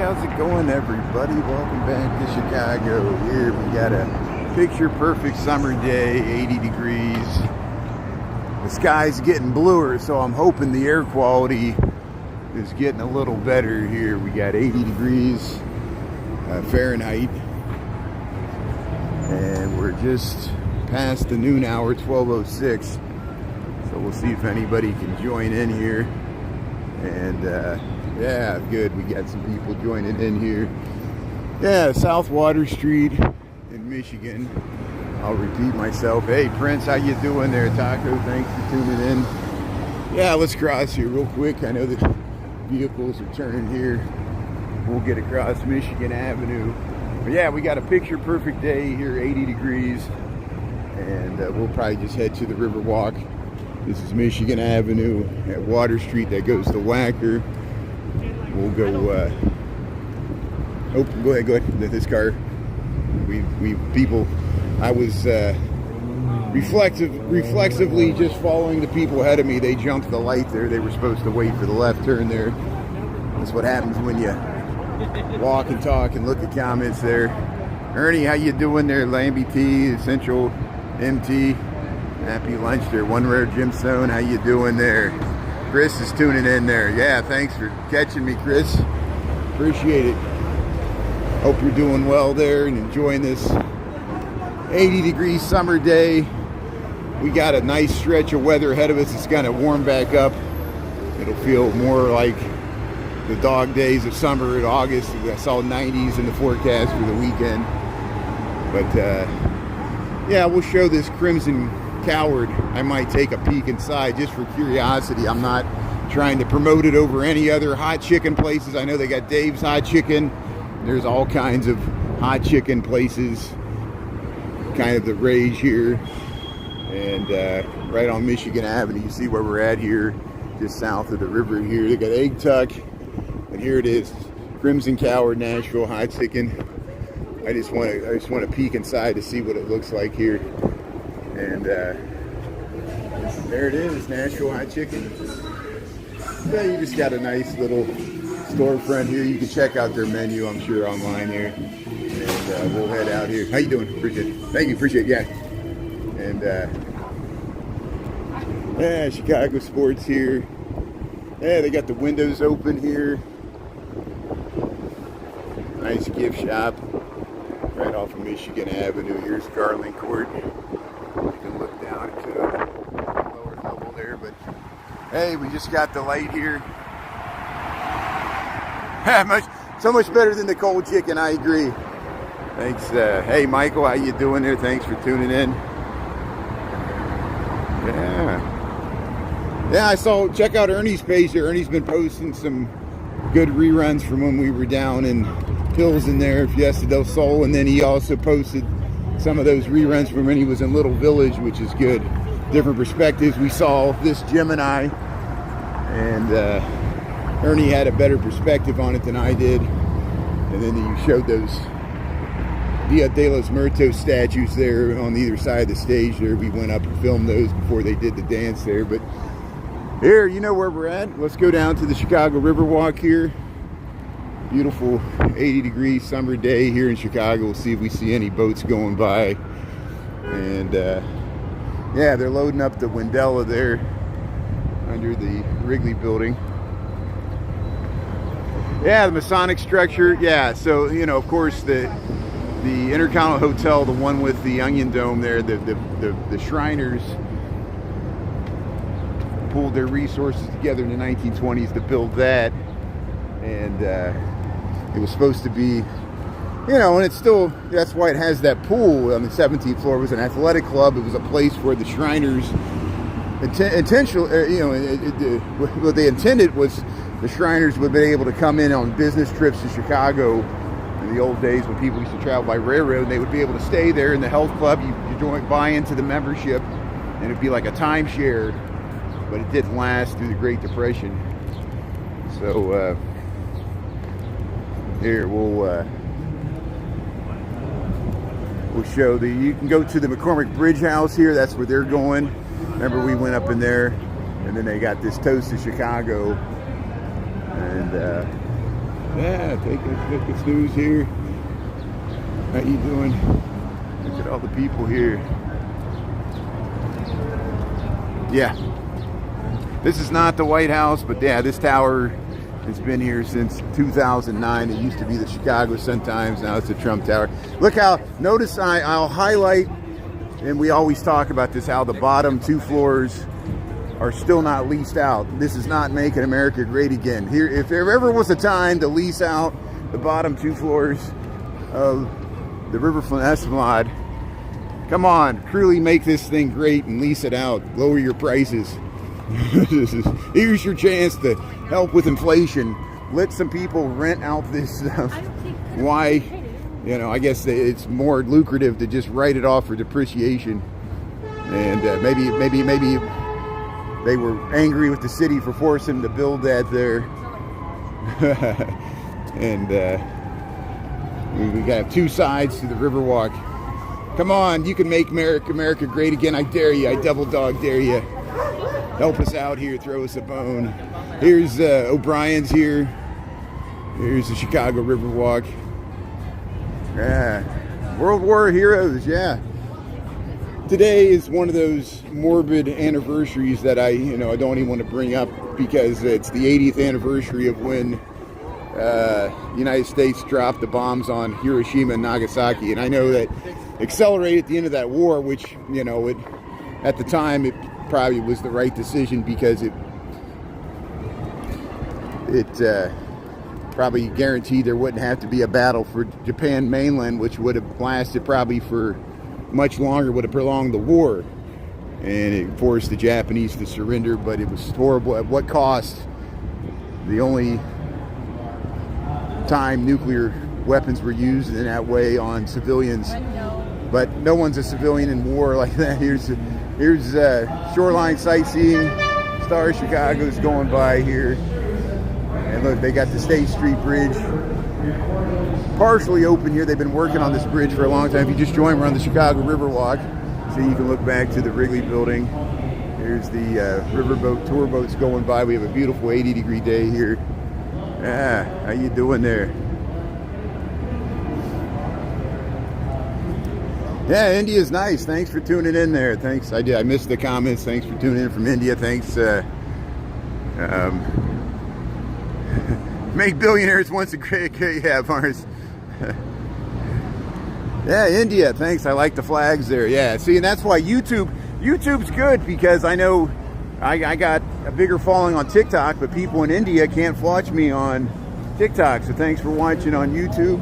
how's it going, everybody? Welcome back to Chicago. Here we got a picture-perfect summer day, 80 degrees. The sky's getting bluer, so I'm hoping the air quality is getting a little better here. We got 80 degrees Fahrenheit, and we're just past the noon hour, 12:06. So we'll see if anybody can join in here. And yeah, good. We got some people joining in here. Yeah, South Water Street in Michigan. I'll repeat myself. Hey, Prince, how you doing there? Taco, thanks for tuning in. Yeah, let's cross here real quick. I know the vehicles are turning here. We'll get across Michigan Avenue. But yeah, we got a picture-perfect day here, 80 degrees. And we'll probably just head to the Riverwalk. This is Michigan Avenue at Water Street that goes to Wacker. We'll go, go ahead. This car, I was reflexively just following the people ahead of me. They jumped the light there. They were supposed to wait for the left turn there. That's what happens when you walk and talk and look at comments there. Ernie, how you doing there? Lambie T, Essential MT. Happy lunch there. One Rare Gemstone, how you doing there? Chris is tuning in there. Yeah, thanks for catching me, Chris. Appreciate it. Hope you're doing well there and enjoying this 80 degree summer day. We got a nice stretch of weather ahead of us. It's gonna warm back up. It'll feel more like the dog days of summer in August. I saw 90s in the forecast for the weekend. But yeah, we'll show this Crimson Coward. I might take a peek inside just for curiosity. I'm not trying to promote it over any other hot chicken places. I know they got Dave's Hot Chicken. There's all kinds of hot chicken places, kind of the rage here. And right on Michigan Avenue, you see where we're at here, just south of the river here. They got Egg Tuck, and here it is, Crimson Coward Nashville Hot Chicken. I just want to peek inside to see what it looks like here. And there it is, Nashville Hot Chicken. Yeah, you just got a nice little storefront here. You can check out their menu, I'm sure, online here. And we'll head out here. How you doing? Appreciate it. Thank you, appreciate it, yeah. And yeah, Chicago sports here. Yeah, they got the windows open here. Nice gift shop right off of Michigan Avenue. Here's Garland Court. You can look down to the lower level there, but hey, we just got the light here. So much better than the cold chicken, I agree. Thanks. Hey, Michael, how you doing there? Thanks for tuning in. Yeah, I saw, check out Ernie's page there. Ernie's been posting some good reruns from when we were down in Pilsen there, Fiesta del Sol, and then he also posted some of those reruns from when he was in Little Village, which is good. Different perspectives. We saw this Gemini, and Ernie had a better perspective on it than I did. And then you showed those Dia de los Muertos statues there on either side of the stage there. We went up and filmed those before they did the dance there. But here, you know where we're at. Let's go down to the Chicago Riverwalk here. Beautiful 80 degree summer day here in Chicago. We'll see if we see any boats going by. And yeah, they're loading up the Wendella there under the Wrigley building. Yeah, the Masonic structure. Yeah, so, you know, of course, the Intercontinental Hotel, the one with the Onion Dome there, the Shriners pooled their resources together in the 1920s to build that. And it was supposed to be, you know, and it's still, that's why it has that pool on the 17th floor. It was an athletic club. It was a place where the Shriners what they intended was the Shriners would be able to come in on business trips to Chicago in the old days when people used to travel by railroad. And they would be able to stay there in the health club. You buy into the membership, and it'd be like a timeshare, but it didn't last through the Great Depression. So here we'll show you can go to the McCormick Bridge House here. That's where they're going. Remember, we went up in there, and then they got this Toast to Chicago, and Yeah, take a snooze here. How you doing? Look at all the people here. Yeah. This is not the White House, but yeah, this tower has been here since 2009. It used to be the Chicago Sun-Times. Now it's the Trump Tower. Look how, notice I'll highlight, and we always talk about this, how the bottom 2 floors are still not leased out. This is not making America great again. Here, if there ever was a time to lease out the bottom 2 floors of the Riverfront Esplanade, come on, truly make this thing great and lease it out. Lower your prices. Here's your chance to help with inflation. Let some people rent out this stuff. Why? You know, I guess it's more lucrative to just write it off for depreciation. And maybe they were angry with the city for forcing them to build that there. And we got 2 sides to the Riverwalk. Come on, you can make America great again. I dare you. I double dog dare you. Help us out here. Throw us a bone. Here's O'Brien's here. Here's the Chicago Riverwalk. Yeah. World War heroes, yeah. Today is one of those morbid anniversaries that I don't even want to bring up, because it's the 80th anniversary of when the United States dropped the bombs on Hiroshima and Nagasaki. And I know that accelerated the end of that war, which, at the time, it probably was the right decision, because it probably guaranteed there wouldn't have to be a battle for Japan mainland, which would have lasted probably for much longer, would have prolonged the war, and it forced the Japanese to surrender. But it was horrible. At what cost? The only time nuclear weapons were used in that way on civilians, but no one's a civilian in war like that. Here's shoreline sightseeing. Star of Chicago's going by here, and look, they got the State Street Bridge partially open here. They've been working on this bridge for a long time. If you just join, we're on the Chicago Riverwalk, so you can look back to the Wrigley Building. Here's the riverboat tour boats going by. We have a beautiful 80-degree day here. Ah, how you doing there? Yeah, India's nice. Thanks for tuning in there. Thanks. I missed the comments. Thanks for tuning in from India. Thanks. Make billionaires once a great have ours. Yeah, India. Thanks. I like the flags there. Yeah. See, and that's why YouTube's good, because I know I got a bigger following on TikTok, but people in India can't watch me on TikTok. So thanks for watching on YouTube.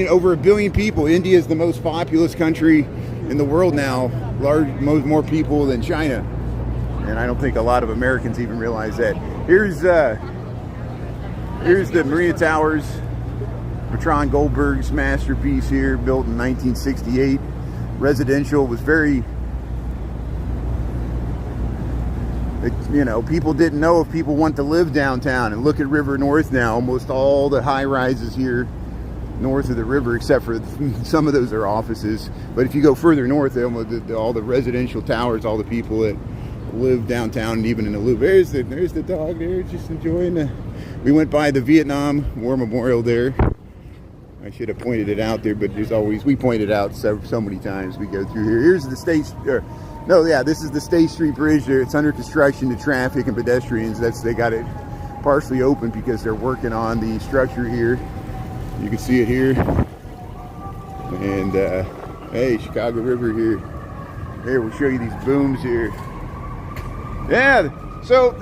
Over a billion people. India is the most populous country in the world now. More people than China. And I don't think a lot of Americans even realize that. Here's the Marina Towers. Bertrand Goldberg's masterpiece here, built in 1968. Residential. Was very, people didn't know if people want to live downtown. And look at River North now. Almost all the high rises here north of the river, except for some of those are offices. But if you go further north, all the residential towers, all the people that live downtown and even in the loop. There's the dog there, just enjoying we went by the Vietnam War Memorial there. I should have pointed it out there, but we point it out so many times we go through here. Here's the this is the State Street Bridge there. It's under construction to traffic and pedestrians. They got it partially open because they're working on the structure here. You can see it here. And hey, Chicago River here. Here, we'll show you these booms here. Yeah, so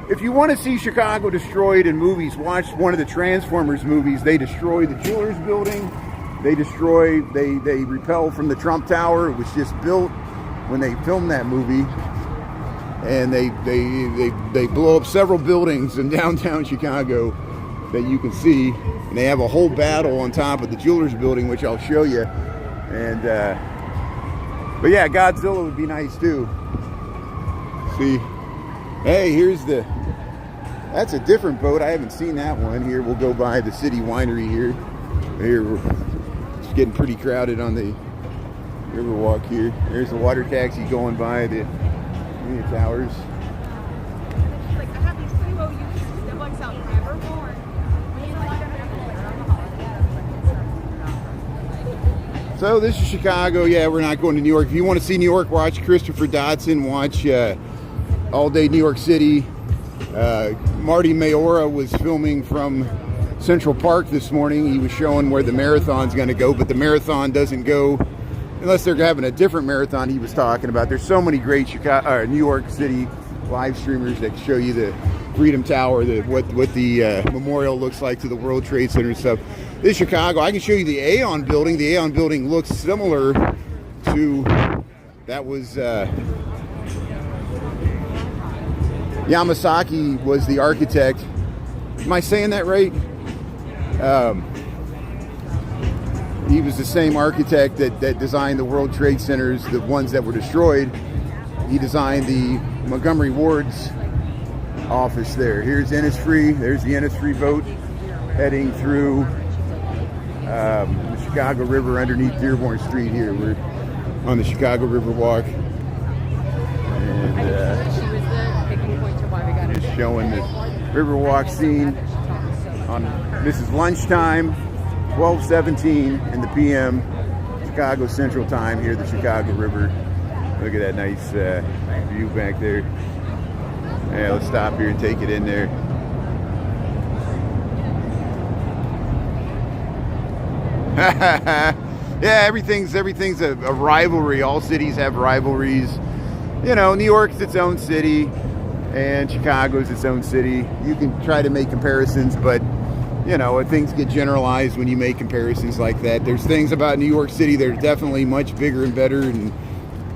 if you want to see Chicago destroyed in movies, watch one of the Transformers movies. They destroy the Jewelers Building. They repel from the Trump Tower. It was just built when they filmed that movie. And they blow up several buildings in downtown Chicago that you can see. And they have a whole battle on top of the Jewelers Building, which I'll show you. And but yeah, Godzilla would be nice too. See, hey, that's a different boat. I haven't seen that one. Here, we'll go by the City Winery here. It's getting pretty crowded on the Riverwalk here. There's the water taxi going by the Marina Towers. Like, I have these 3 that works out Riverwalk. So this is Chicago. Yeah, we're not going to New York. If you want to see New York, watch Christopher Dodson. Watch All Day New York City. Marty Mayora was filming from Central Park this morning. He was showing where the marathon's going to go, but the marathon doesn't go unless they're having a different marathon he was talking about. There's so many great New York City live streamers that show you the Freedom Tower, what the memorial looks like to the World Trade Center and stuff. This is Chicago. I can show you the Aon building. The Aon building looks similar to, that was Yamasaki was the architect. Am I saying that right? He was the same architect that designed the World Trade Centers, the ones that were destroyed. He designed the Montgomery Ward's office there. Here's Innisfree. There's the Innisfree boat heading through the Chicago River underneath Dearborn Street here. We're on the Chicago Riverwalk. And she was the picking point to why we got just showing the Riverwalk scene. This is lunchtime, 12:17 in the PM, Chicago Central Time here at the Chicago River. Look at that nice view back there. Yeah, let's stop here and take it in there. Yeah, everything's a rivalry. All cities have rivalries. You know, New York's its own city, and Chicago's its own city. You can try to make comparisons, but you know, things get generalized when you make comparisons like that. There's things about New York City that are definitely much bigger and better and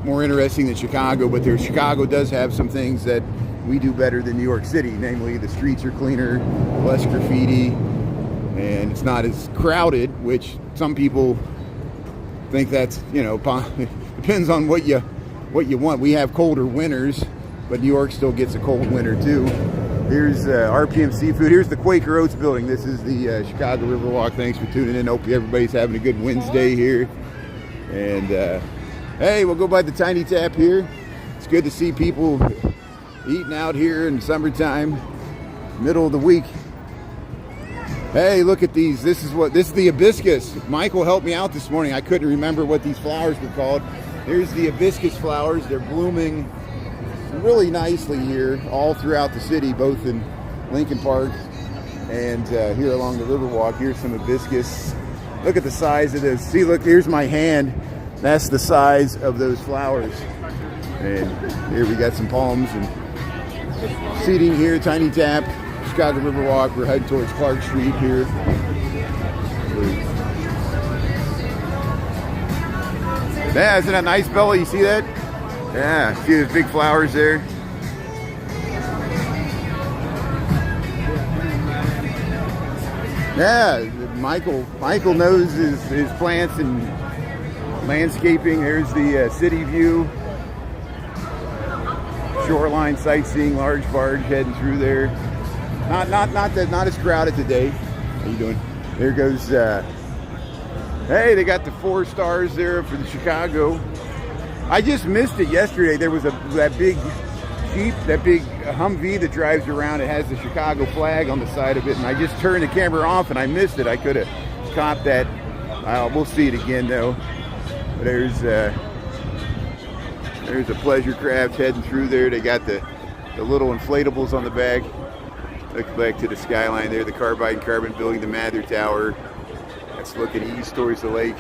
more interesting than Chicago, but Chicago does have some things that we do better than New York City. Namely, the streets are cleaner, less graffiti, and it's not as crowded, which some people think that's, you know, depends on what you want. We have colder winters, but New York still gets a cold winter too. Here's RPM Seafood. Here's the Quaker Oats building. This is the Chicago Riverwalk. Thanks for tuning in. Hope everybody's having a good Wednesday here. And hey, we'll go by the Tiny Tap here. It's good to see people eating out here in the summertime, middle of the week. Hey, look at these. This is the hibiscus. Michael helped me out this morning. I couldn't remember what these flowers were called. Here's the hibiscus flowers. They're blooming really nicely here all throughout the city, both in Lincoln Park and here along the Riverwalk. Here's some hibiscus. Look at the size of those. See, look, here's my hand. That's the size of those flowers. And here we got some palms and seating here, Tiny Tap, Chicago Riverwalk. We're heading towards Clark Street here. Yeah, isn't that nice, Bella? You see that? Yeah, see the big flowers there? Yeah, Michael knows his plants and landscaping. There's the city view. Shoreline sightseeing, large barge heading through there. Not as crowded today. How you doing? There goes hey, they got the 4 stars there for the Chicago. I just missed it yesterday. There was that big Jeep, that big Humvee that drives around. It has the Chicago flag on the side of it, and I just turned the camera off and I missed it. I could have caught that. We'll see it again though. There's a pleasure craft heading through there. They got the little inflatables on the back. Look back to the skyline there, the Carbide and Carbon building, the Mather Tower. That's looking east towards the lake.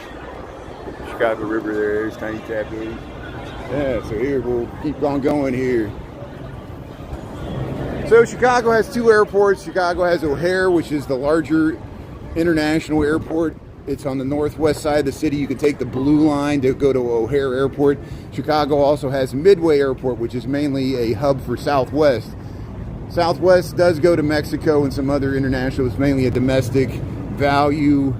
Chicago River there. There's Tiny Tap building. Yeah, so here we'll keep on going here. So Chicago has 2 airports. Chicago has O'Hare, which is the larger international airport. It's on the northwest side of the city. You can take the blue line to go to O'Hare Airport. Chicago also has Midway Airport, which is mainly a hub for Southwest. Southwest does go to Mexico and some other international. It's mainly a domestic value,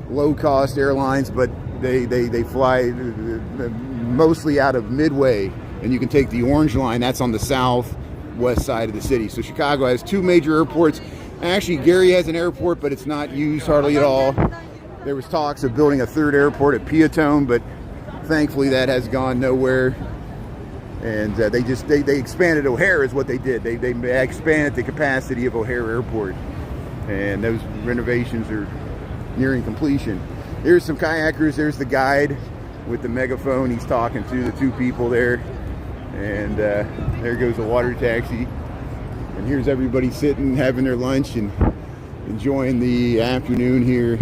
low-cost airlines, but they fly mostly out of Midway, and you can take the Orange Line. That's on the southwest side of the city. So Chicago has 2 major airports. Actually, Gary has an airport, but it's not used hardly at all. There was talks of building a 3rd airport at Piatone, but thankfully that has gone nowhere. And they expanded O'Hare is what they did. They expanded the capacity of O'Hare Airport, and those renovations are nearing completion. Here's some kayakers. There's the guide with the megaphone. He's talking to the two people there. And there goes the water taxi. And here's everybody sitting, having their lunch and enjoying the afternoon here,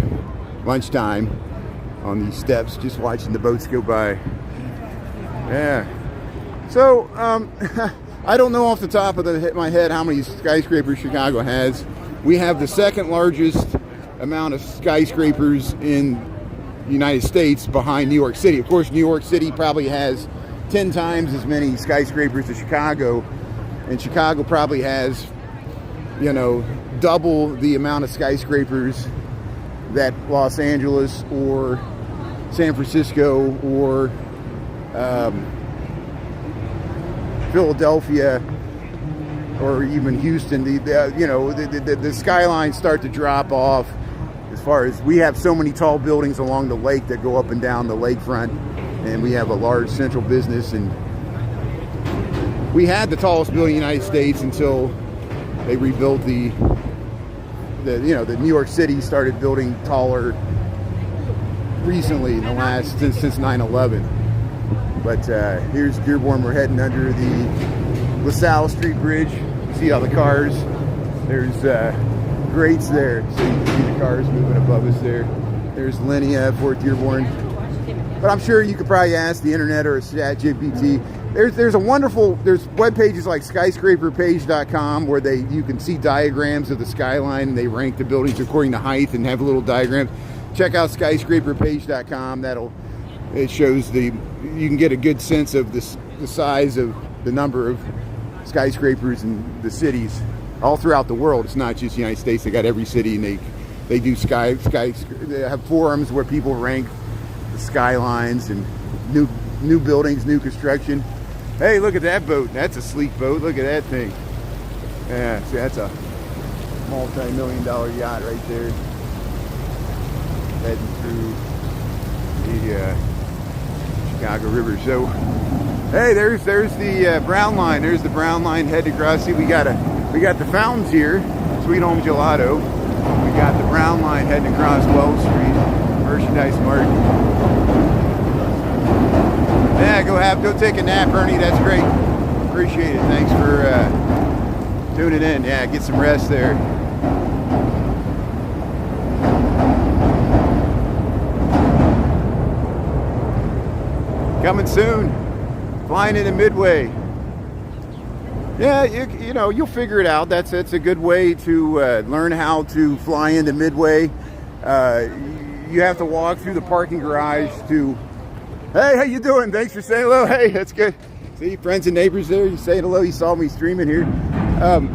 lunchtime, on these steps, just watching the boats go by. Yeah. So, I don't know off the top of my head how many skyscrapers Chicago has. We have the second largest amount of skyscrapers in the United States behind New York City. Of course, New York City probably has 10 times as many skyscrapers as Chicago, and Chicago probably has, you know, double the amount of skyscrapers that Los Angeles or San Francisco or Philadelphia or even Houston. The skylines start to drop off. As far as, we have so many tall buildings along the lake that go up and down the lakefront, and we have a large central business, and we had the tallest building in the United States until they rebuilt the New York City started building taller recently in the last since 9/11. But here's Dearborn. We're heading under the LaSalle Street Bridge. You see all the cars. There's grates there, so you can see the cars moving above us there. There's Linnea at Fort Dearborn. But I'm sure you could probably ask the internet or ChatGPT. There's web pages like skyscraperpage.com where you can see diagrams of the skyline, and they rank the buildings according to height and have little diagrams. Check out skyscraperpage.com. It shows you can get a good sense of the size of the number of skyscrapers in the cities all throughout the world. It's not just the United States. They got every city, and they do they have forums where people rank the skylines and new buildings, new construction. Hey, look at that boat. That's a sleek boat. Look at that thing. Yeah, see, that's a multi-million-dollar yacht right there. Heading through the Chicago River. So, hey, there's the Brown Line. There's the Brown Line heading across. See, we got the fountains here. Sweet Home Gelato. We got the Brown Line heading across 12th Street. Merchandise Mart. Yeah, go take a nap, Ernie. That's great. Appreciate it. Thanks for tuning in. Yeah, get some rest there. Coming soon. Flying into Midway. Yeah, you'll figure it out. That's a good way to learn how to fly into Midway. You have to walk through the parking garage to. Hey, how you doing? Thanks for saying hello. Hey, that's good. See, friends and neighbors there. You saying hello. You saw me streaming here.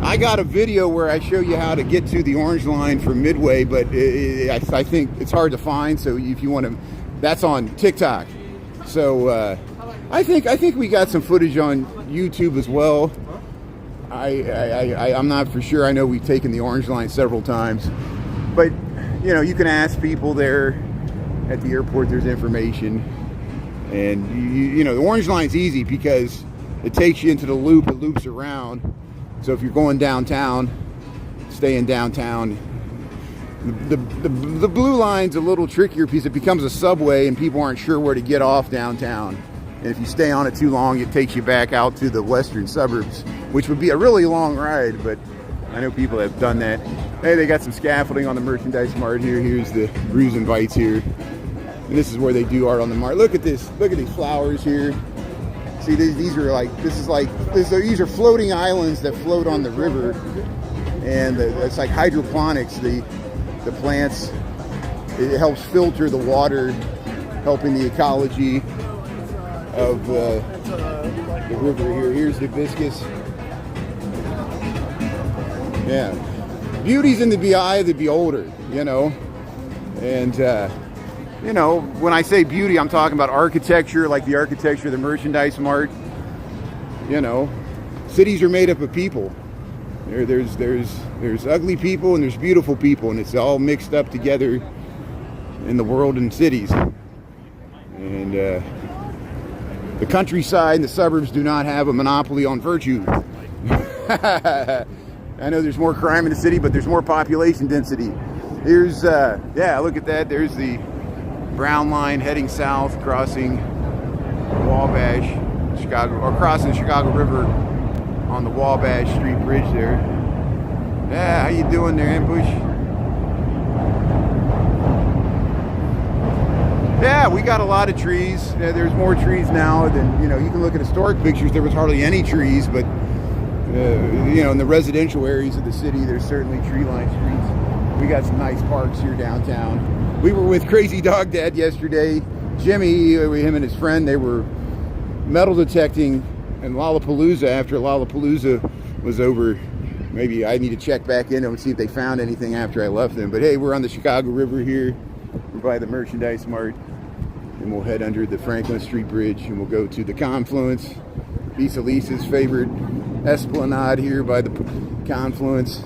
I got a video where I show you how to get to the Orange Line from Midway, but I think it's hard to find. So if you want to, that's on TikTok. So I think we got some footage on YouTube as well. I'm not for sure. I know we've taken the Orange Line several times, but you can ask people there at the airport. There's information. And the Orange Line's easy because it takes you into the loop. It loops around. So if you're going downtown, staying downtown. The blue line's a little trickier because it becomes a subway and people aren't sure where to get off downtown. And if you stay on it too long, it takes you back out to the western suburbs, which would be a really long ride. But I know people have done that. Hey, they got some scaffolding on the Merchandise Mart here. Here's the Brews and Bites here. And this is where they do art on the Mart. Look at this. Look at these flowers here. See, these are floating islands that float on the river. And it's like hydroponics. The plants, it helps filter the water, helping the ecology of the river here. Here's the hibiscus. Yeah. Beauty's in the eye of the beholder, And, when I say beauty, I'm talking about architecture, like the architecture of the Merchandise Mart. Cities are made up of people. There's ugly people and there's beautiful people, and it's all mixed up together in the world and cities. And the countryside and the suburbs do not have a monopoly on virtue. I know there's more crime in the city, but there's more population density. Here's, look at that. There's the Brown line heading south, crossing Wabash, Chicago, or crossing the Chicago River on the Wabash Street Bridge there. Yeah, how you doing there, Ambush? Yeah, we got a lot of trees. Yeah, there's more trees now than, you know, you can look at historic pictures, there was hardly any trees, but you know, in the residential areas of the city, there's certainly tree-lined streets. We got some nice parks here downtown. We were with Crazy Dog Dad yesterday. Jimmy, him and his friend, they were metal detecting in Lollapalooza after Lollapalooza was over. Maybe I need to check back in and see if they found anything after I left them. But hey, we're on the Chicago River here. We're by the Merchandise Mart. And we'll head under the Franklin Street Bridge and we'll go to the confluence. Lisa Lisa's favorite esplanade here by the confluence.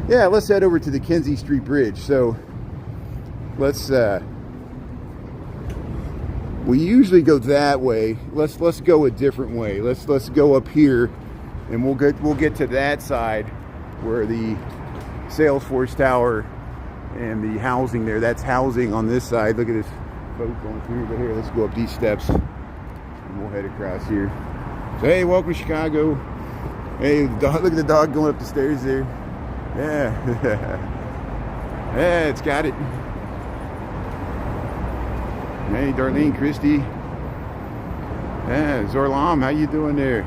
Yeah, let's head over to the Kinzie Street Bridge. So let's we usually go that way. Let's go a different way. Let's go up here and we'll get to that side where the Salesforce Tower and the housing there. That's housing on this side. Look at this boat going through. But here, let's go up these steps and we'll head across here. So hey, welcome to Chicago. Hey, the dog, look at the dog going up the stairs there. Yeah. Yeah, it's got it. Hey, Darlene Christie. Yeah, Zorlam, how you doing there?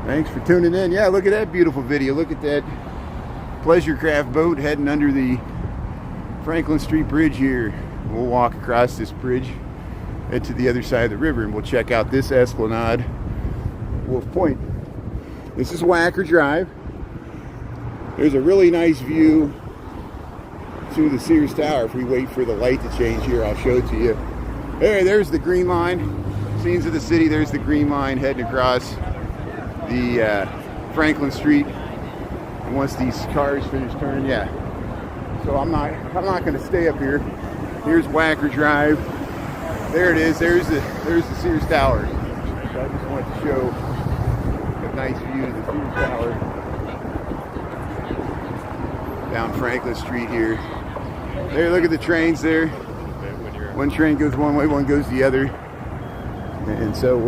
Thanks for tuning in. Yeah, look at that beautiful video. Look at that pleasure craft boat heading under the Franklin Street Bridge here. We'll walk across this bridge, head to the other side of the river, and we'll check out this esplanade, Wolf Point. This is Wacker Drive. There's a really nice view to the Sears Tower. If we wait for the light to change here, I'll show it to you. Hey, there's the Green Line. Scenes of the city. There's the Green Line heading across the Franklin Street. And once these cars finish turning, yeah. So I'm not going to stay up here. Here's Wacker Drive. There it is. There's the Sears Tower. So I just wanted to show a nice view of the Sears Tower down Franklin Street here. There, look at the trains there. One train goes one way, one goes the other. And so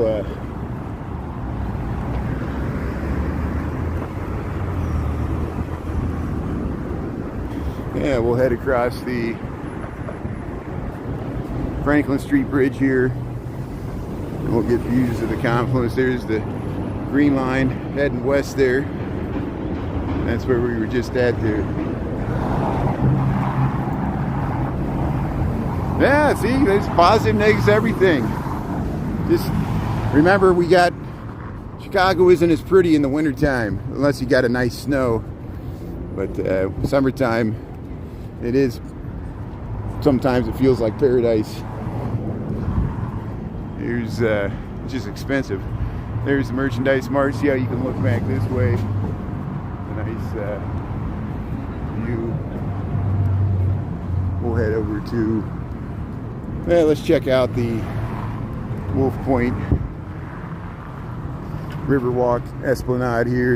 yeah, we'll head across the Franklin Street Bridge here. And we'll get views of the confluence. There's the Green Line heading west there. That's where we were just at there. Yeah, see, there's positive, negatives, everything. Just remember, we got Chicago isn't as pretty in the wintertime unless you got a nice snow. But summertime, it is. Sometimes it feels like paradise. Here's just expensive. There's the Merchandise Mart. See how you can look back this way. A nice view. We'll head over to. Let's check out the Wolf Point Riverwalk Esplanade here.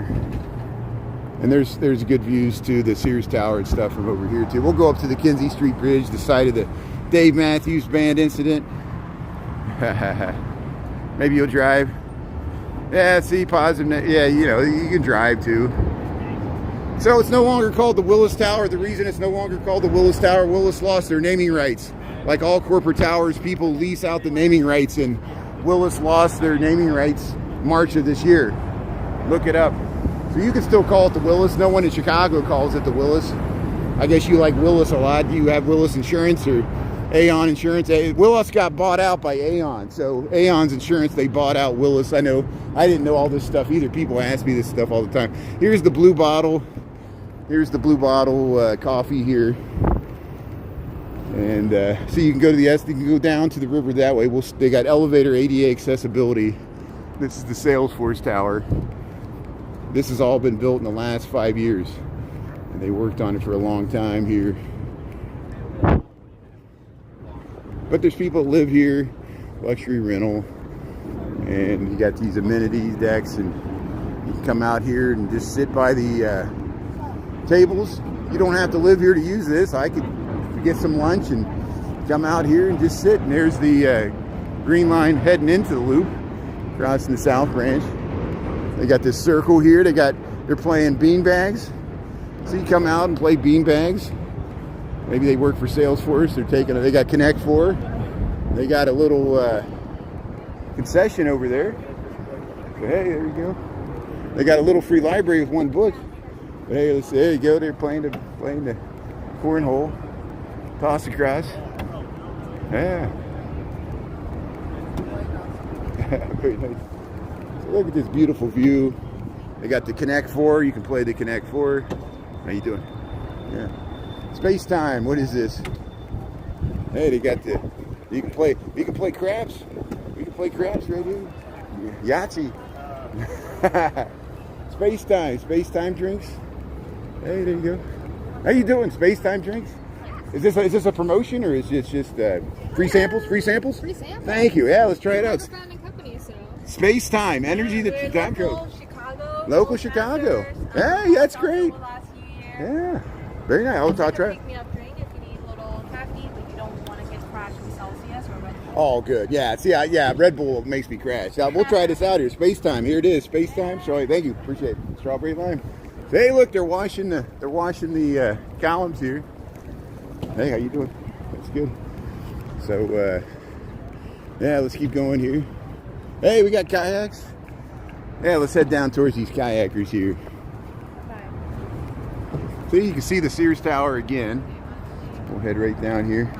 And there's good views to the Sears Tower and stuff from over here too. We'll go up to the Kinzie Street Bridge, the site of the Dave Matthews Band incident. Maybe you'll drive. Yeah, see, positive. Yeah, you know, you can drive too. So it's no longer called the Willis Tower. The reason it's no longer called the Willis Tower, Willis lost their naming rights. Like all corporate towers, people lease out the naming rights, and Willis lost their naming rights March of this year. Look it up. So you can still call it the Willis. No one in Chicago calls it the Willis. I guess you like Willis a lot. Do you have Willis Insurance or Aon Insurance? Willis got bought out by Aon. So Aon's Insurance, they bought out Willis. I know. I didn't know all this stuff either. People ask me this stuff all the time. Here's the Blue Bottle. Here's the Blue Bottle coffee here. And so you can go to you can go down to the river that way. They got elevator ADA accessibility. This is the Salesforce Tower. This has all been built in the last 5 years. And they worked on it for a long time here. But there's people that live here, luxury rental. And you got these amenities decks, and you can come out here and just sit by the tables. You don't have to live here to use this. I could get some lunch and come out here and just sit. And there's the green line heading into the loop, crossing the South Branch. They got this circle here. They're playing beanbags. So you come out and play beanbags. Maybe they work for Salesforce. They got Connect 4. They got a little concession over there. So, hey, there you go. They got a little free library with one book. But hey, there you go. They're playing the cornhole. Toss across. Yeah. Very nice. So look at this beautiful view. They got the Connect 4. You can play the Connect 4. How you doing? Yeah. Space Time. What is this? Hey, they got you can play craps. We can play craps right here. Yahtzee. Space Time drinks. Hey, there you go. How you doing? Space Time drinks. Is this a promotion or is it just free samples? Free samples. Free samples. Thank you. Yeah, let's try it out. Company, so. Space Time energy. The time local code. Chicago. Local Chicago. Hey, that's great. Yeah, very nice. I'll try. Pick me up drink if you need a little caffeine, but you don't want to get crashed with Celsius or Red Bull. Oh, good. Yeah. See, yeah. Red Bull makes me crash. We'll try this out here. Space Time. Here it is. Space Time. Thank you. Appreciate it. Strawberry lime. So, hey, look, they're washing the columns here. Hey, how you doing? That's good. So, yeah, let's keep going here. Hey, we got kayaks. Yeah, let's head down towards these kayakers here. So you can see the Sears Tower again. We'll head right down here.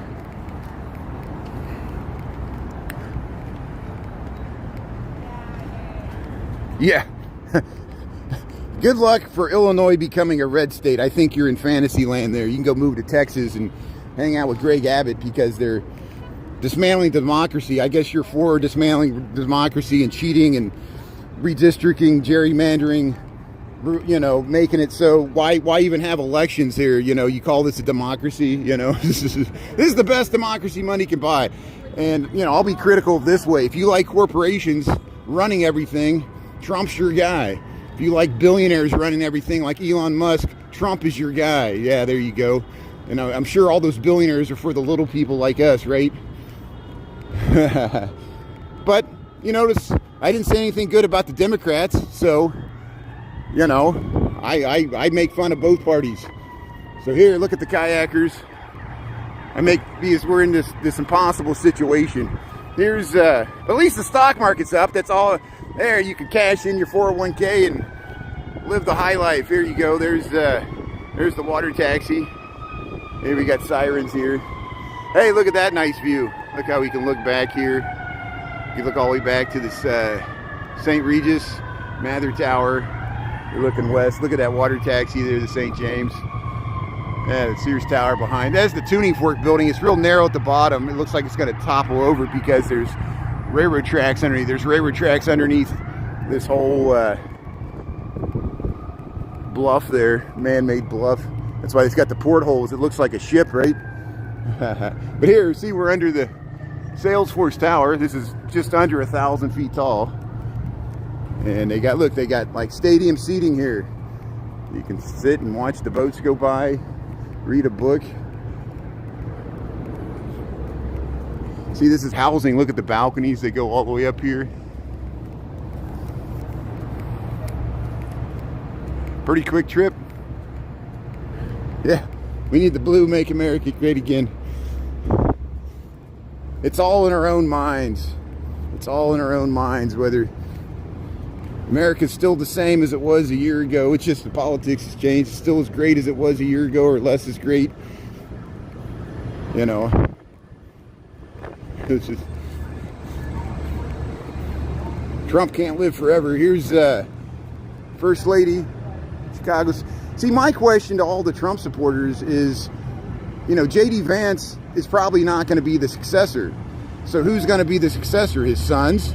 Yeah. Good luck for Illinois becoming a red state. I think you're in fantasy land there. You can go move to Texas and hang out with Greg Abbott because they're dismantling democracy. I guess you're for dismantling democracy and cheating and redistricting, gerrymandering, making it so why even have elections here? You call this a democracy? This is the best democracy money can buy. And I'll be critical of this way. If you like corporations running everything, Trump's your guy. If you like billionaires running everything like Elon Musk, Trump is your guy. Yeah, there you go. And I'm sure all those billionaires are for the little people like us, right? But you notice I didn't say anything good about the Democrats, so I make fun of both parties. So here, look at the kayakers. Because we're in this impossible situation. Here's at least the stock market's up. That's all. There, you can cash in your 401k and live the high life. Here you go. There's the water taxi. Here we got sirens here. Hey, look at that nice view. Look how we can look back here. You look all the way back to this St. Regis Mather Tower. You're looking west. Look at that water taxi there, the St. James. Yeah, the Sears Tower behind. That's the tuning fork building. It's real narrow at the bottom. It looks like it's going to topple over because there's railroad tracks underneath. There's railroad tracks underneath this whole bluff there, man-made bluff. That's why it's got the portholes. It looks like a ship, right? But here, see, we're under the Salesforce Tower. This is just under 1,000 feet tall. And they got like stadium seating here. You can sit and watch the boats go by, read a book. See, this is housing. Look at the balconies. They go all the way up here. Pretty quick trip. Yeah, we need the blue, make America great again. It's all in our own minds. It's all in our own minds, whether America's still the same as it was a year ago. It's just the politics has changed. It's still as great as it was a year ago or less as great. It's just, Trump can't live forever. Here's First Lady, Chicago's. See, my question to all the Trump supporters is, J.D. Vance is probably not going to be the successor. So who's going to be the successor? His sons?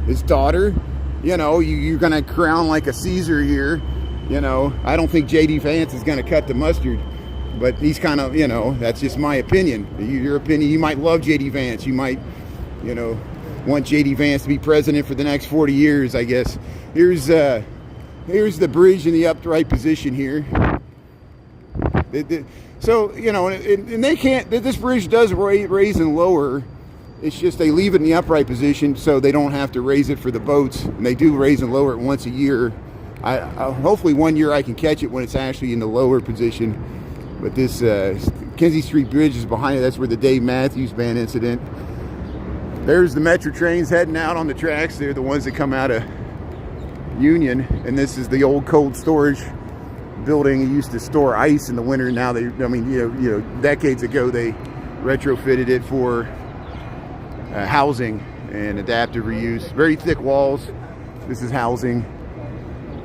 His daughter? You're going to crown like a Caesar here. I don't think J.D. Vance is going to cut the mustard. But he's kind of, that's just my opinion. Your opinion, you might love J.D. Vance. You might, want J.D. Vance to be president for the next 40 years, I guess. Here's the bridge in the upright position here. So, you know, and they can't, this bridge does raise and lower. It's just they leave it in the upright position so they don't have to raise it for the boats. And they do raise and lower it once a year. Hopefully one year I can catch it when it's actually in the lower position. But this Kinzie Street Bridge is behind it. That's where the Dave Matthews Band incident. There's the Metro trains heading out on the tracks. They're the ones that come out of Union. And this is the old cold storage building. It used to store ice in the winter. Now they, I mean, you know, decades ago they retrofitted it for housing and adaptive reuse. Very thick walls. This is housing.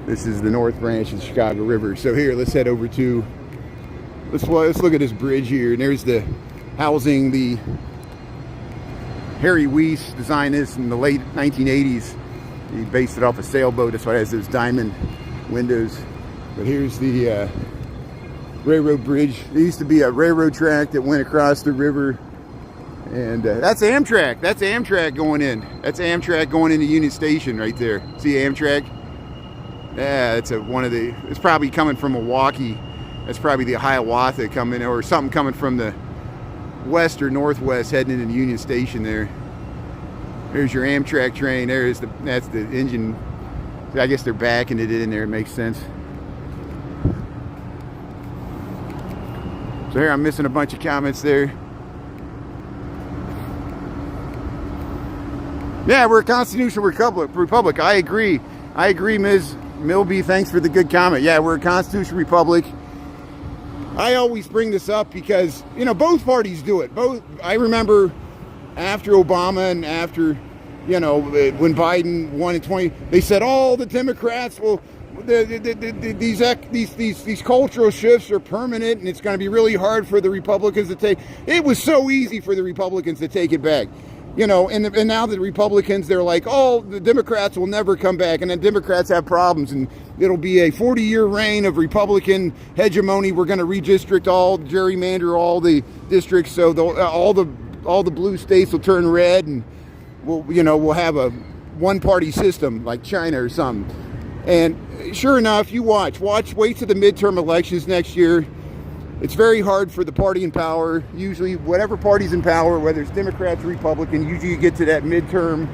This is the North Branch of the Chicago River. So here, let's head over to, let's look at this bridge here. And there's the housing. The Harry Weiss designed this in the late 1980s. He based it off a sailboat. That's why it has those diamond windows. But here's the railroad bridge. There used to be a railroad track that went across the river. And that's Amtrak. That's Amtrak going in. That's Amtrak going into Union Station right there. See Amtrak? Yeah, it's one of the, it's probably coming from Milwaukee. That's probably the Hiawatha coming, or something coming from the west or northwest heading into Union Station there. There's your Amtrak train. That's the engine. I guess they're backing it in there. It makes sense. So here I'm missing a bunch of comments there. Yeah, we're a constitutional republic. I agree. I agree, Ms. Milby. Thanks for the good comment. Yeah, we're a constitutional republic. I always bring this up because, you know, both parties do it. I remember after Obama and after, you know, when Biden won in 20, they said all the Democrats will, these cultural shifts are permanent and it's going to be really hard for the Republicans to take. It was so easy for the Republicans to take it back. You know, and now the Republicans, they're like, oh, the Democrats will never come back. And then Democrats have problems. And it'll be a 40-year reign of Republican hegemony. We're going to gerrymander all the districts. So all the blue states will turn red. And we'll have a one-party system like China or something. And sure enough, wait till the midterm elections next year. It's very hard for the party in power. Usually, whatever party's in power, whether it's Democrats or Republican, usually you get to that midterm,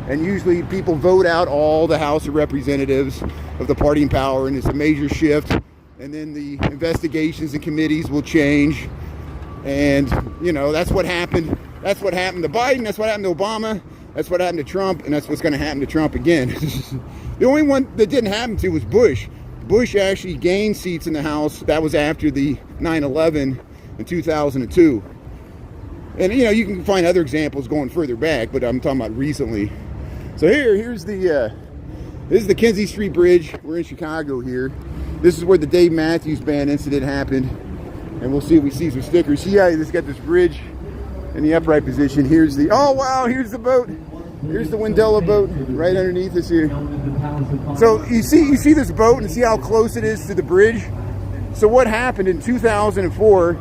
and usually people vote out all the House of Representatives of the party in power, and it's a major shift. And then the investigations and committees will change. And, you know, that's what happened. That's what happened to Biden. That's what happened to Obama. That's what happened to Trump. And that's what's going to happen to Trump again. The only one that didn't happen to was Bush. Bush actually gained seats in the House. That was after the 9/11 in 2002. And, you know, you can find other examples going further back, but I'm talking about recently. So here's this is the Kinzie Street Bridge. We're in Chicago here. This is where the Dave Matthews Band incident happened. And we'll see if we see some stickers. See how it's got this bridge in the upright position. Here's oh wow, here's the boat. Here's the Wendella boat right underneath us here. So you see this boat and see how close it is to the bridge. So what happened in 2004,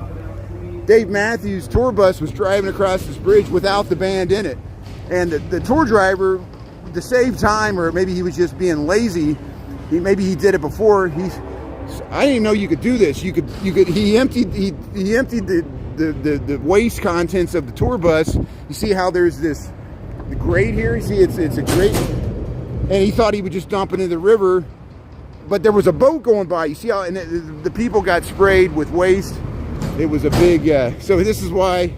Dave Matthews' tour bus was driving across this bridge without the band in it. And the tour driver, to save time, or maybe he was just being lazy, maybe he did it before. I didn't even know you could do this. He emptied the waste contents of the tour bus. You see how there's the grate here? You see it's a grate. And he thought he would just dump it in the river, but there was a boat going by. You see how, and the people got sprayed with waste. It was a big, so this is why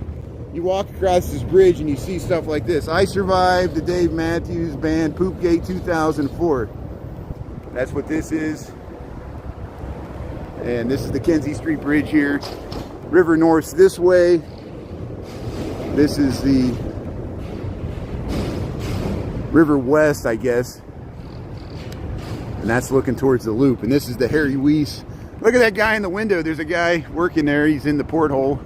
you walk across this bridge and you see stuff like this. I survived the Dave Matthews Band Poopgate 2004. That's what this is. And this is the Kinzie Street Bridge here. River North's this way. This is the River West, I guess. And that's looking towards the loop. And this is the Harry Weiss. Look at that guy in the window. There's a guy working there. He's in the porthole.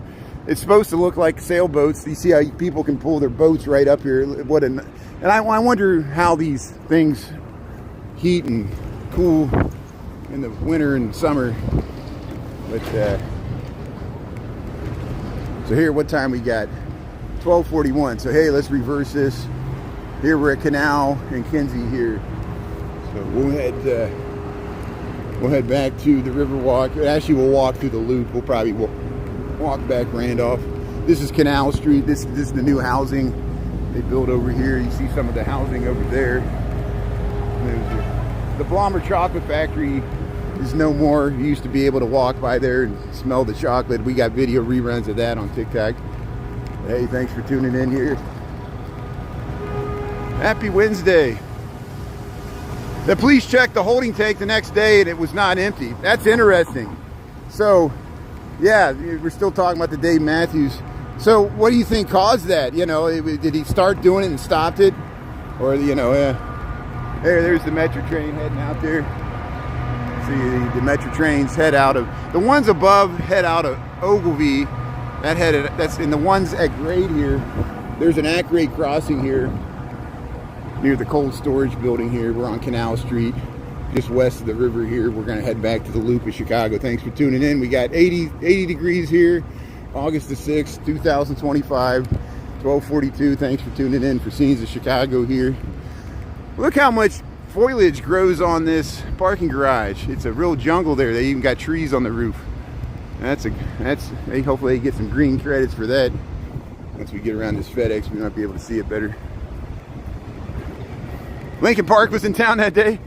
It's supposed to look like sailboats. You see how people can pull their boats right up here. And I wonder how these things heat and cool in the winter and summer. But so here, what time we got? 12:41. So hey, let's reverse this. Here we're at Canal and Kinzie here. So we'll head We'll head back to the Riverwalk. Actually, we'll walk through the loop. We'll probably walk back Randolph. This is Canal Street. This is the new housing they built over here. You see some of the housing over there. The Blommer Chocolate Factory is no more. You used to be able to walk by there and smell the chocolate. We got video reruns of that on TikTok. Hey, thanks for tuning in here. Happy Wednesday. The police checked the holding tank the next day and it was not empty. That's interesting. So, yeah, we're still talking about the Dave Matthews. So, what do you think caused that? You know, did he start doing it and stopped it? Or, you know, there's the Metro train heading out there. See, the Metro trains head out of, the ones above head out of Ogilvy. That's in the ones at grade here. There's an at-grade crossing here near the cold storage building here. We're on Canal Street, just west of the river here. We're gonna head back to the Loop of Chicago. Thanks for tuning in. We got 80 degrees here, August the 6th, 2025, 12:42. Thanks for tuning in for Scenes of Chicago here. Look how much foliage grows on this parking garage. It's a real jungle there. They even got trees on the roof. Hopefully they get some green credits for that. Once we get around this FedEx, we might be able to see it better. Lincoln Park was in town that day.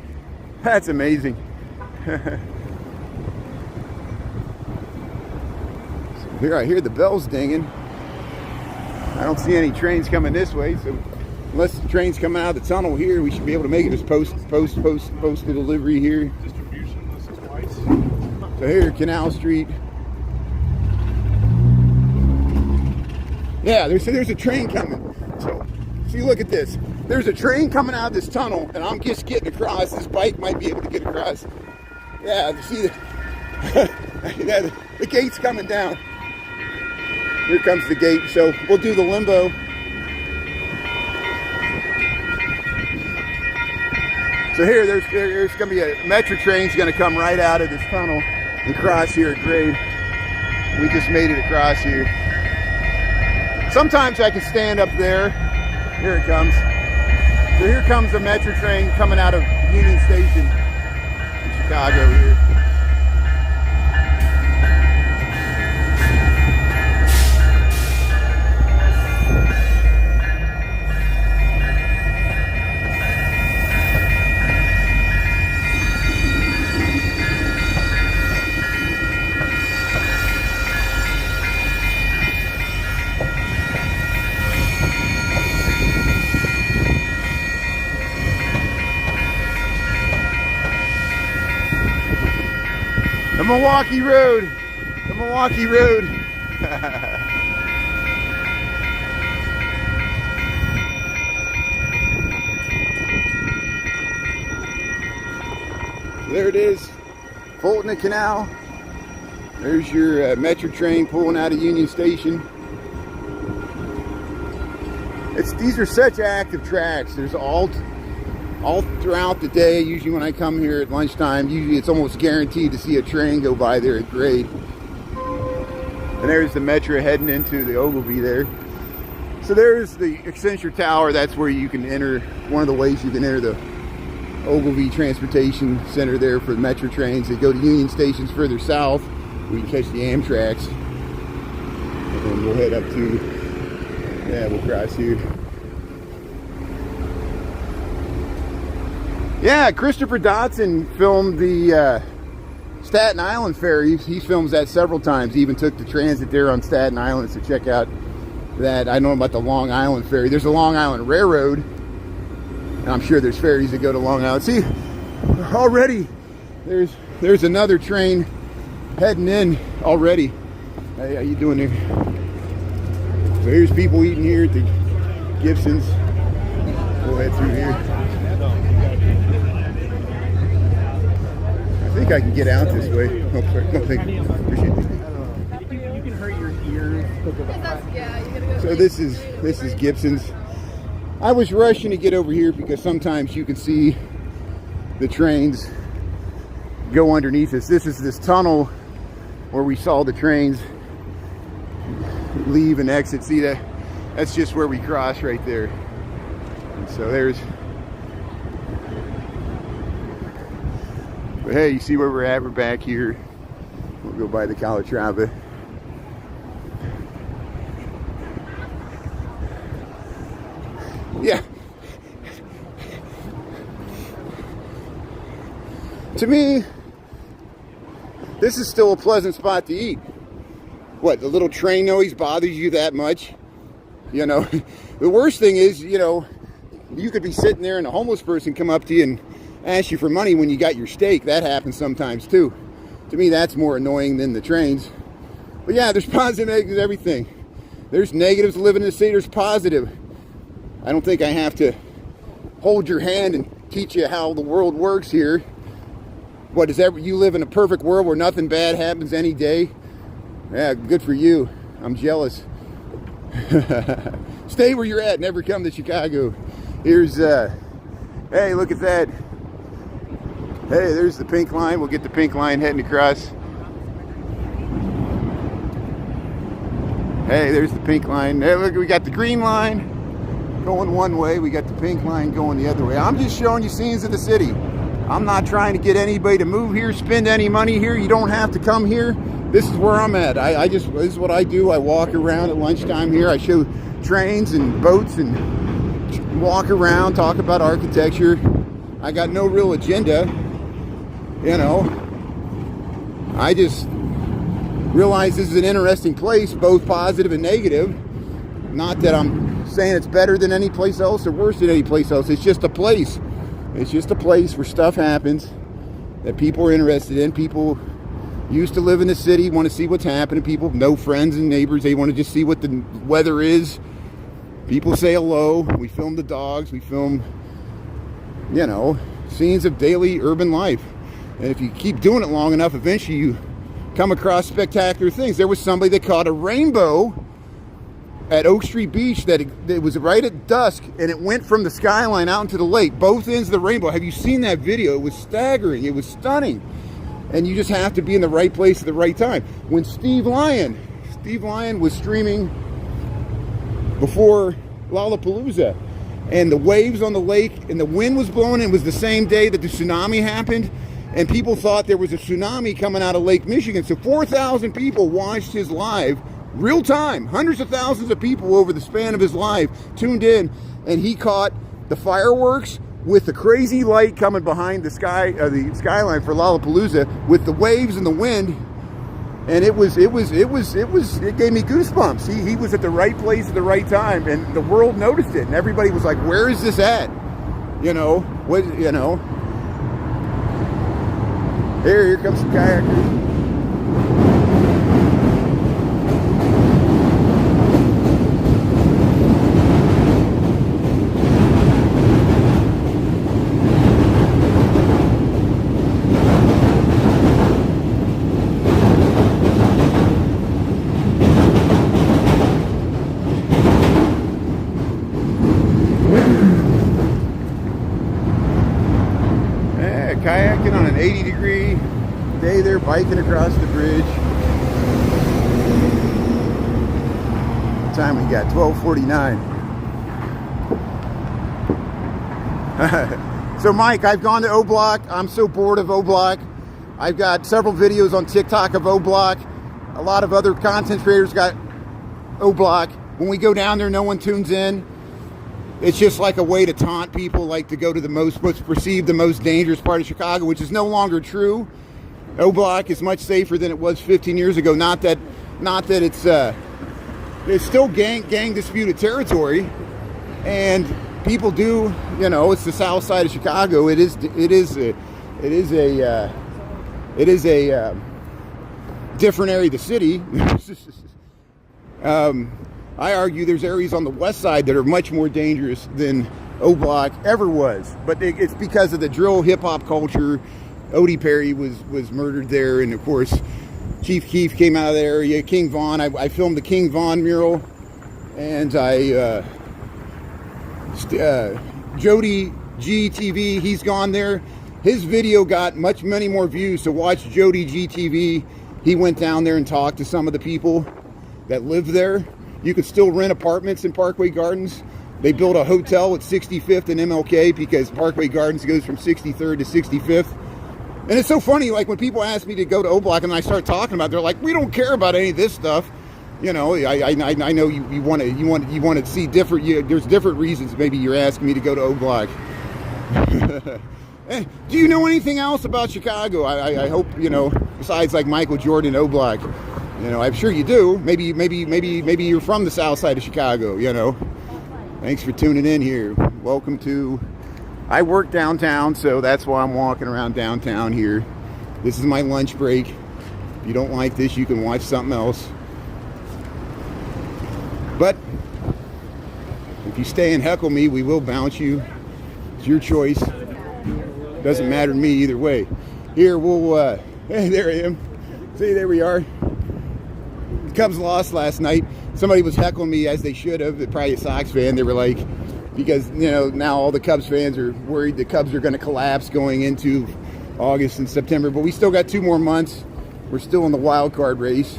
That's amazing. So here I hear the bells dinging. I don't see any trains coming this way, so unless the train's coming out of the tunnel here, we should be able to make it as post delivery here. Distribution, this is twice. So here, Canal Street. Yeah, there's a train coming. So, see, look at this. There's a train coming out of this tunnel, and I'm just getting across. This bike might be able to get across. Yeah, you see the gate's coming down. Here comes the gate. So we'll do the limbo. So here, there's going to be a Metro train's going to come right out of this tunnel and cross here at grade. We just made it across here. Sometimes I can stand up there. Here it comes. So here comes the Metro train coming out of Union Station in Chicago here. The Milwaukee Road. The Milwaukee Road. There it is. Fulton and Canal. There's your Metro train pulling out of Union Station. These are such active tracks. There's all throughout the day. Usually when I come here at lunchtime, usually it's almost guaranteed to see a train go by there at grade. And there's the Metro heading into the Ogilvy there. So there's the Accenture Tower. That's where you can enter, one of the ways you can enter the Ogilvy Transportation Center there for the Metro trains. They go to Union Stations further south. We can catch the Amtraks. And then we'll head up to, yeah, we'll cross here. Yeah, Christopher Dodson filmed the Staten Island ferry. He films that several times. He even took the transit there on Staten Island to check out that. I know about the Long Island ferry. There's a Long Island Railroad, and I'm sure there's ferries that go to Long Island. See, already there's another train heading in already. Hey, how you doing there? So here's people eating here at the Gibson's. We'll head through here. I think I can get out this way. Oh, sorry. No, thank you. Appreciate it. You can hurt your ears. So this is Gibson's. I was rushing to get over here because sometimes you can see the trains go underneath us. This is this tunnel where we saw the trains leave and exit. See that? That's just where we cross right there. And so there's But hey, you see where we're at? We're back here. We'll go by the Calatrava. Yeah. To me, this is still a pleasant spot to eat. What, the little train noise bothers you that much? You know, the worst thing is, you know, you could be sitting there and a homeless person come up to you and ask you for money when you got your steak. That happens sometimes too. To me, that's more annoying than the trains. But yeah, there's positive, negatives, everything. There's negatives living in the city, there's positive. I don't think I have to hold your hand and teach you how the world works here. What is ever, you live in a perfect world where nothing bad happens any day? Yeah, good for you. I'm jealous. Stay where you're at, never come to Chicago. Here's, hey, look at that. Hey, there's the pink line. We'll get the pink line heading across. Hey, there's the pink line. Hey, look, we got the green line going one way. We got the pink line going the other way. I'm just showing you scenes of the city. I'm not trying to get anybody to move here, spend any money here. You don't have to come here. This is where I'm at. This is what I do. I walk around at lunchtime here. I show trains and boats and walk around, talk about architecture. I got no real agenda, you know. I just realize this is an interesting place, both positive and negative. Not that I'm saying it's better than any place else or worse than any place else. It's just a place. It's just a place where stuff happens that people are interested in. People used to live in the city, want to see what's happening. People know friends and neighbors. They want to just see what the weather is. People say hello. We film the dogs. We film, you know, scenes of daily urban life. And if you keep doing it long enough, eventually you come across spectacular things. There was somebody that caught a rainbow at Oak Street Beach that it was right at dusk, and it went from the skyline out into the lake, both ends of the rainbow. Have you seen that video? It was staggering. It was stunning. And you just have to be in the right place at the right time. When Steve Lyon was streaming before Lollapalooza, and the waves on the lake and the wind was blowing, it was the same day that the tsunami happened, and people thought there was a tsunami coming out of Lake Michigan. So 4,000 people watched his live, real time. Hundreds of thousands of people over the span of his life tuned in, and he caught the fireworks with the crazy light coming behind the skyline for Lollapalooza, with the waves and the wind, and it gave me goosebumps. He was at the right place at the right time, and the world noticed it, and everybody was like, "Where is this at?" You know, what, you know. Here comes some kayakers. Kayaking on an 80-degree day there, biking across the bridge. What time we got? 12:49. So Mike, I've gone to O Block. I'm so bored of O Block. I've got several videos on TikTok of O Block. A lot of other content creators got O Block. When we go down there, no one tunes in. It's just like a way to taunt people, like to go to what's perceived the most dangerous part of Chicago, which is no longer true. O Block is much safer than it was 15 years ago. Not that it's still gang disputed territory, and people do, you know, it's the south side of Chicago. It is a different area of the city. I argue there's areas on the west side that are much more dangerous than O Block ever was. But it's because of the drill hip-hop culture. Odie Perry was murdered there, and of course Chief Keef came out of the area. King Von, I filmed the King Von mural, and Jody GTV, he's gone there. His video got many more views, so watch Jody GTV. He went down there and talked to some of the people that live there. You could still rent apartments in Parkway Gardens. They built a hotel at 65th and MLK because Parkway Gardens goes from 63rd to 65th. And it's so funny, like when people ask me to go to O Block and I start talking about it, they're like, we don't care about any of this stuff. You know, I know you want to see different. There's different reasons maybe you're asking me to go to O Block. Hey, do you know anything else about Chicago? I hope, you know, besides like Michael Jordan, O Block. You know, I'm sure you do. Maybe you're from the south side of Chicago, you know. Thanks for tuning in here. Welcome to... I work downtown, so that's why I'm walking around downtown here. This is my lunch break. If you don't like this, you can watch something else. But if you stay and heckle me, we will bounce you. It's your choice. Doesn't matter to me either way. Here, we'll... hey, there I am. See, there we are. The Cubs lost last night. Somebody was heckling me, as they should have. They're probably a Sox fan. They were like... Because, you know, now all the Cubs fans are worried the Cubs are going to collapse going into August and September. But we still got 2 more months. We're still in the wild card race.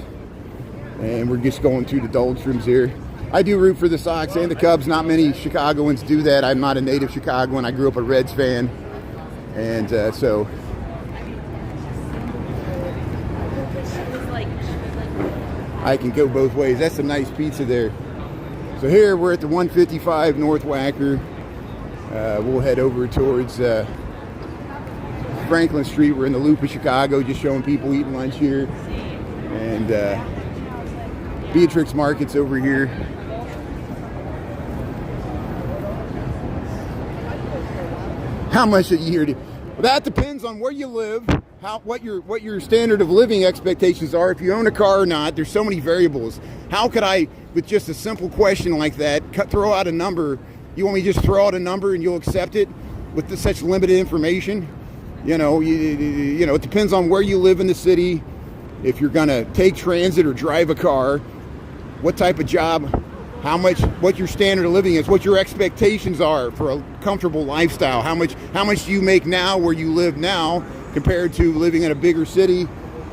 And we're just going through the doldrums here. I do root for the Sox and the Cubs. Not many Chicagoans do that. I'm not a native Chicagoan. I grew up a Reds fan. And so... I can go both ways. That's some nice pizza there. So here we're at the 155 North Wacker. We'll head over towards Franklin Street. We're in the loop of Chicago, just showing people eating lunch here. And Beatrix Market's over here. How much a year do... That depends on where you live, what your standard of living expectations are, if you own a car or not. There's so many variables. How could I, with just a simple question like that, throw out a number? You want me to just throw out a number and you'll accept it with such limited information? You know, you know, it depends on where you live in the city. If you're gonna take transit or drive a car, what type of job, what your standard of living is, what your expectations are for a comfortable lifestyle. How much do you make now where you live now compared to living in a bigger city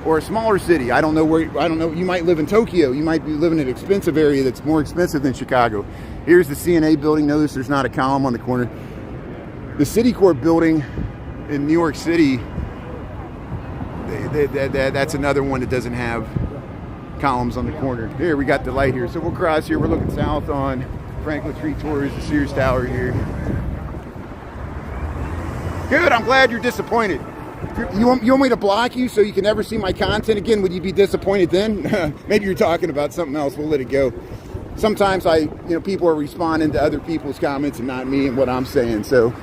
or a smaller city? I don't know. You might live in Tokyo. You might be living in an expensive area that's more expensive than Chicago. Here's the CNA building. Notice there's not a column on the corner. The Citicorp building in New York City, that's another one that doesn't have columns on the corner. Here, we got the light here. So we'll cross here. We're looking south on Franklin Street towards the Sears Tower here. Good. I'm glad you're disappointed. You want me to block you so you can never see my content again? Would you be disappointed then? Maybe you're talking about something else. We'll let it go. Sometimes people are responding to other people's comments and not me and what I'm saying. So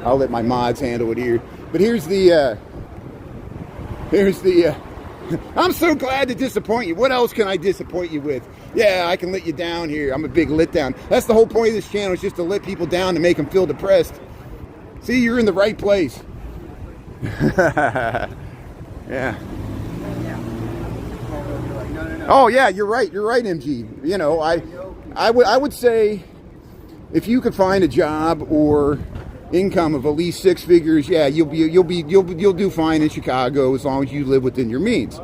I'll let my mods handle it here. But here's the I'm so glad to disappoint you. What else can I disappoint you with? Yeah, I can let you down here. I'm a big let down. That's the whole point of this channel, is just to let people down, to make them feel depressed. See, you're in the right place. Yeah. Oh yeah, you're right, MG. You know, I would say if you could find a job or income of at least 6 figures, yeah, you'll do fine in Chicago as long as you live within your means.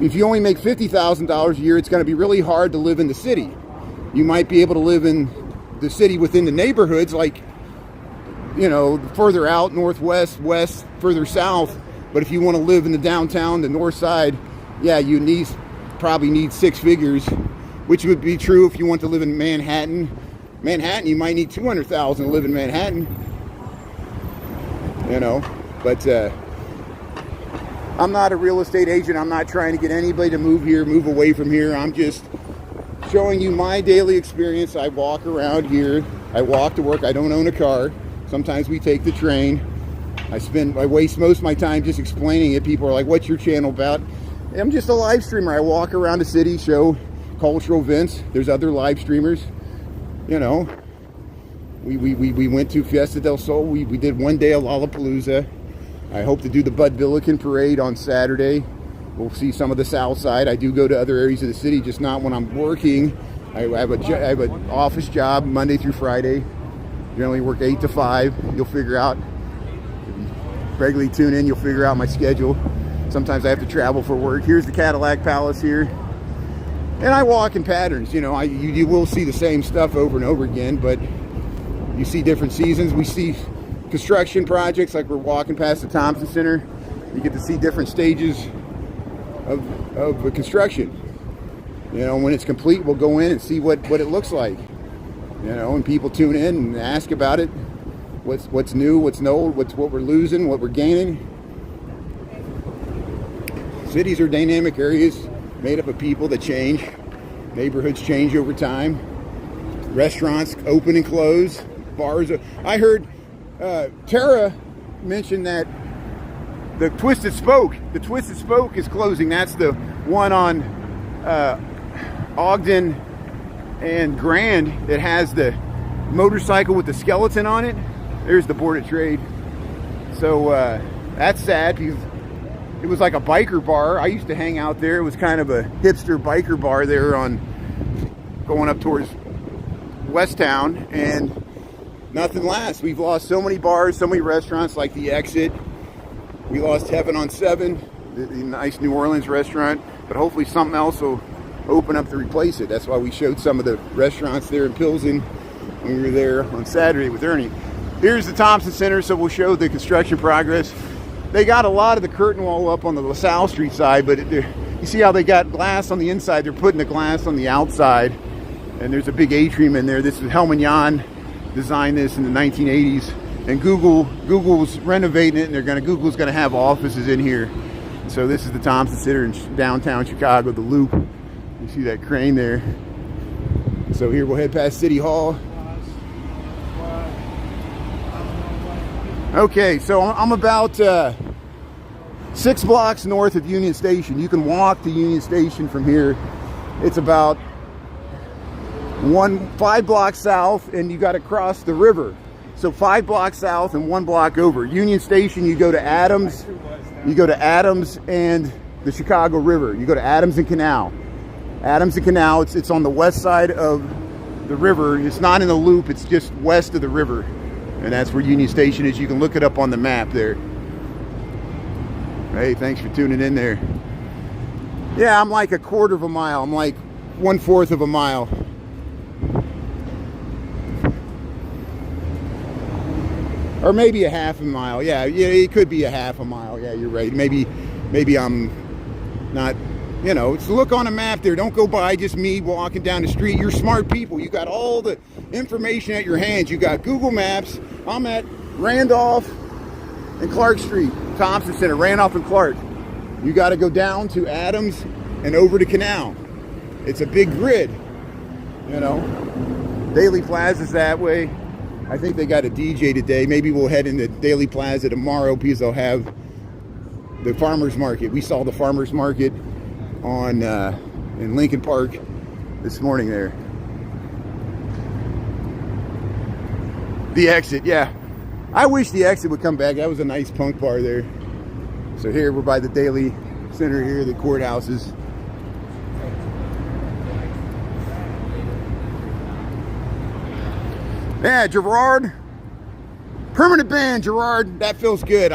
If you only make $50,000 a year, it's going to be really hard to live in the city. You might be able to live in the city within the neighborhoods, like, you know, further out, northwest, west, further south. But if you want to live in the downtown, the north side, yeah, you probably need 6 figures, which would be true if you want to live in Manhattan. Manhattan, you might need $200,000 to live in Manhattan. You know, but I'm not a real estate agent. I'm not trying to get anybody to move away from here. I'm just showing you my daily experience. I walk around here. I walk to work. I don't own a car. Sometimes we take the train. I waste most of my time just explaining it. People are like, what's your channel about? I'm just a live streamer. I walk around the city, show cultural events. There's other live streamers. You know, we went to Fiesta del Sol. We did one day of Lollapalooza. I hope to do the Bud Billiken Parade on Saturday. We'll see some of the South Side. I do go to other areas of the city, just not when I'm working. I have an office job Monday through Friday. Generally work 8 to 5. You'll figure out. If you regularly tune in, you'll figure out my schedule. Sometimes I have to travel for work. Here's the Cadillac Palace here. And I walk in patterns. You know, you will see the same stuff over and over again, but you see different seasons. We see construction projects, like we're walking past the Thompson Center. You get to see different stages of construction. You know, when it's complete, we'll go in and see what it looks like. You know, and people tune in and ask about it. What's new, what's old, what we're losing, what we're gaining. Cities are dynamic areas made up of people that change. Neighborhoods change over time. Restaurants open and close. Bars. I heard Tara mention that the Twisted Spoke is closing. That's the one on Ogden and Grand that has the motorcycle with the skeleton on it. There's the Board of Trade. So that's sad because it was like a biker bar. I used to hang out there. It was kind of a hipster biker bar there on going up towards West Town, and nothing lasts. We've lost so many bars, so many restaurants, like the Exit. We lost Heaven on 7, the nice New Orleans restaurant, but hopefully something else will open up to replace it. That's why we showed some of the restaurants there in Pilsen when we were there on Saturday with Ernie. Here's the Thompson Center, so we'll show the construction progress. They got a lot of the curtain wall up on the LaSalle Street side, but you see how they got glass on the inside? They're putting the glass on the outside, and there's a big atrium in there. This is Helman Jan designed this in the 1980s, and Google's renovating it, and Google's gonna have offices in here. So this is the Thompson Center in downtown Chicago, the Loop. You see that crane there. So here we'll head past City Hall. Okay, so I'm about 6 blocks north of Union Station. You can walk to Union Station from here. It's about 5 blocks south, and you got to cross the river. So 5 blocks south and 1 block over. Union Station, you go to Adams. You go to Adams and the Chicago River. You go to Adams and Canal. Adams and Canal, it's on the west side of the river. It's not in the Loop, it's just west of the river. And that's where Union Station is. You can look it up on the map there. Hey, thanks for tuning in there. Yeah, I'm like a quarter of a mile. I'm like 1/4 of a mile. Or maybe a half a mile. Yeah, it could be a half a mile. Yeah, you're right. Maybe I'm not, you know, it's look on a map there. Don't go by just me walking down the street. You're smart people. You got all the information at your hands. You got Google Maps. I'm at Randolph and Clark Street, Thompson Center, Randolph and Clark. You got to go down to Adams and over to Canal. It's a big grid, you know. Daily Plaza's that way. I think they got a DJ today. Maybe we'll head into Daily Plaza tomorrow because they'll have the farmers market. We saw the farmers market on in Lincoln Park this morning there. The Exit, yeah. I wish the Exit would come back. That was a nice punk bar there. So here we're by the Daily Center here, the courthouses. Yeah, Gerard. Permanent ban, Gerard. That feels good.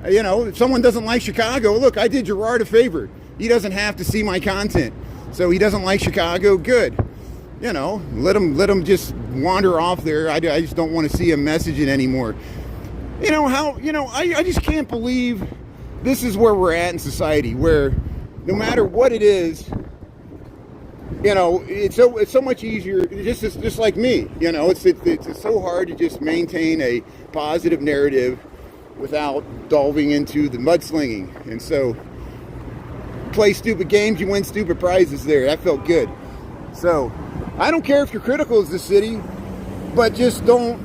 You know, if someone doesn't like Chicago, look, I did Gerard a favor. He doesn't have to see my content. So he doesn't like Chicago, good. You know, let him just wander off there. I just don't want to see him messaging anymore. You know how, you know, I just can't believe this is where we're at in society, where no matter what it is, you know, it's so much easier, just like me, you know, it's so hard to just maintain a positive narrative without delving into the mudslinging. And so, play stupid games, you win stupid prizes there. That felt good. So, I don't care if you're critical of the city, but just don't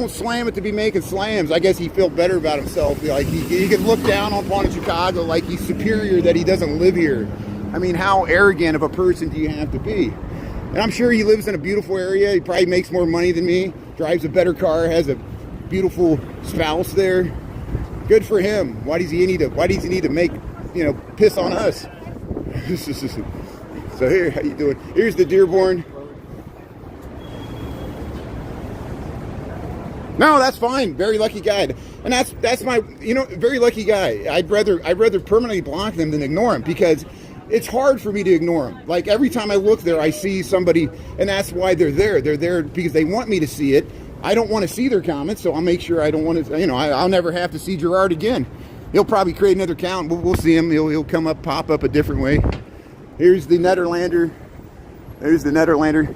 slam it to be making slams. I guess he felt better about himself. Like he could look down upon Chicago like he's superior, that he doesn't live here. I mean, how arrogant of a person do you have to be? And I'm sure he lives in a beautiful area. He probably makes more money than me, drives a better car, has a beautiful spouse there. Good for him. Why does he need to make, you know, piss on us? So here, how you doing? Here's the Dearborn. No, that's fine. Very lucky guy. And that's my, you know, very lucky guy. I'd rather permanently block them than ignore him, because it's hard for me to ignore them. Like every time I look there, I see somebody, and that's why they're there. They're there because they want me to see it. I don't want to see their comments, so I'll make sure I don't want to, you know, I'll never have to see Gerard again. He'll probably create another account. We'll see him. He'll come up, pop up a different way. Here's the Nederlander. There's the Nederlander.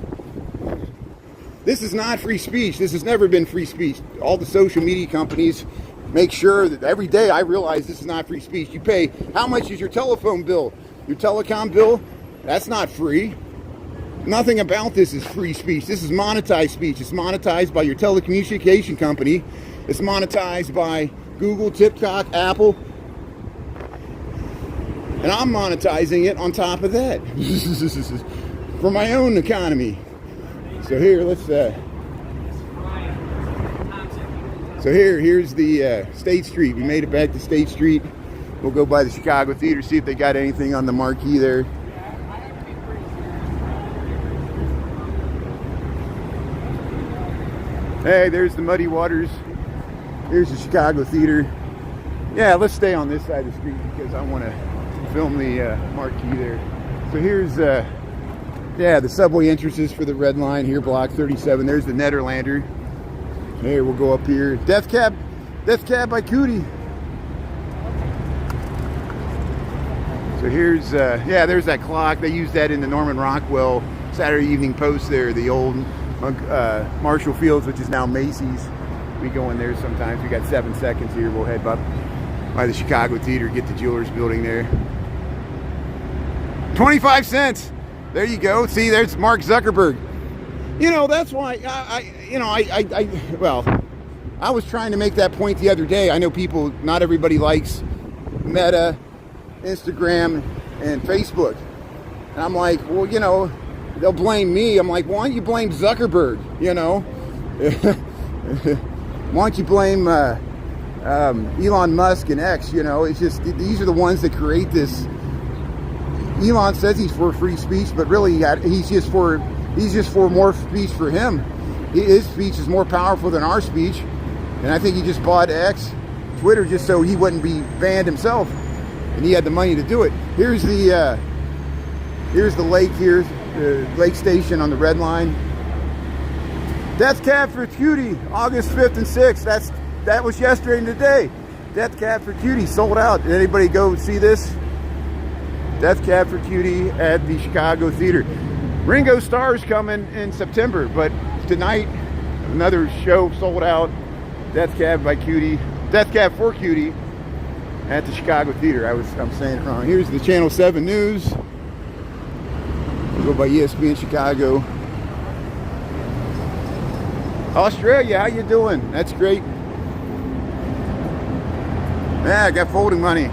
This is not free speech. This has never been free speech. All the social media companies make sure that every day I realize this is not free speech. You pay, how much is your telephone bill? Your telecom bill? That's not free. Nothing about this is free speech. This is monetized speech. It's monetized by your telecommunication company. It's monetized by Google, TikTok, Apple. And I'm monetizing it on top of that. For my own economy. So here, let's so here's the State Street. We made it back to State Street. We'll go by the Chicago Theater, see if they got anything on the marquee there. Hey, there's the Muddy Waters. Here's the Chicago Theater. Yeah, let's stay on this side of the street because I want to film the marquee there. So here's yeah, the subway entrances for the Red Line here, block 37. There's the Nederlander. Here, we'll go up here. Death Cab by Cootie. So here's, yeah, there's that clock. They use that in the Norman Rockwell Saturday Evening Post there, the old Marshall Fields, which is now Macy's. We go in there sometimes. We got 7 seconds here. We'll head up by the Chicago Theater, get the Jewelers Building there. 25 cents. There you go. See, there's Mark Zuckerberg. You know, that's why well, I was trying to make that point the other day. I know people, not everybody likes Meta, Instagram, and Facebook. And I'm like, well, you know, they'll blame me. I'm like, why don't you blame Zuckerberg, you know? Why don't you blame Elon Musk and X, you know? It's just, these are the ones that create this. Elon says he's for free speech, but really he's just for more speech for him. His speech is more powerful than our speech, and I think he just bought Twitter just so he wouldn't be banned himself, and he had the money to do it. Here's the lake here, the lake station on the Red Line. Death Cab for Cutie, August 5th and 6th. That was yesterday and today. Death Cab for Cutie sold out. Did anybody go see this? Death Cab for Cutie at the Chicago Theater. Ringo Starr's coming in September, but tonight another show sold out. Death Cab by Cutie. Death Cab for Cutie at the Chicago Theater. I'm saying it wrong. Here's the Channel 7 News. We'll go by ESPN Chicago. Australia, how you doing? That's great. Yeah, I got folding money.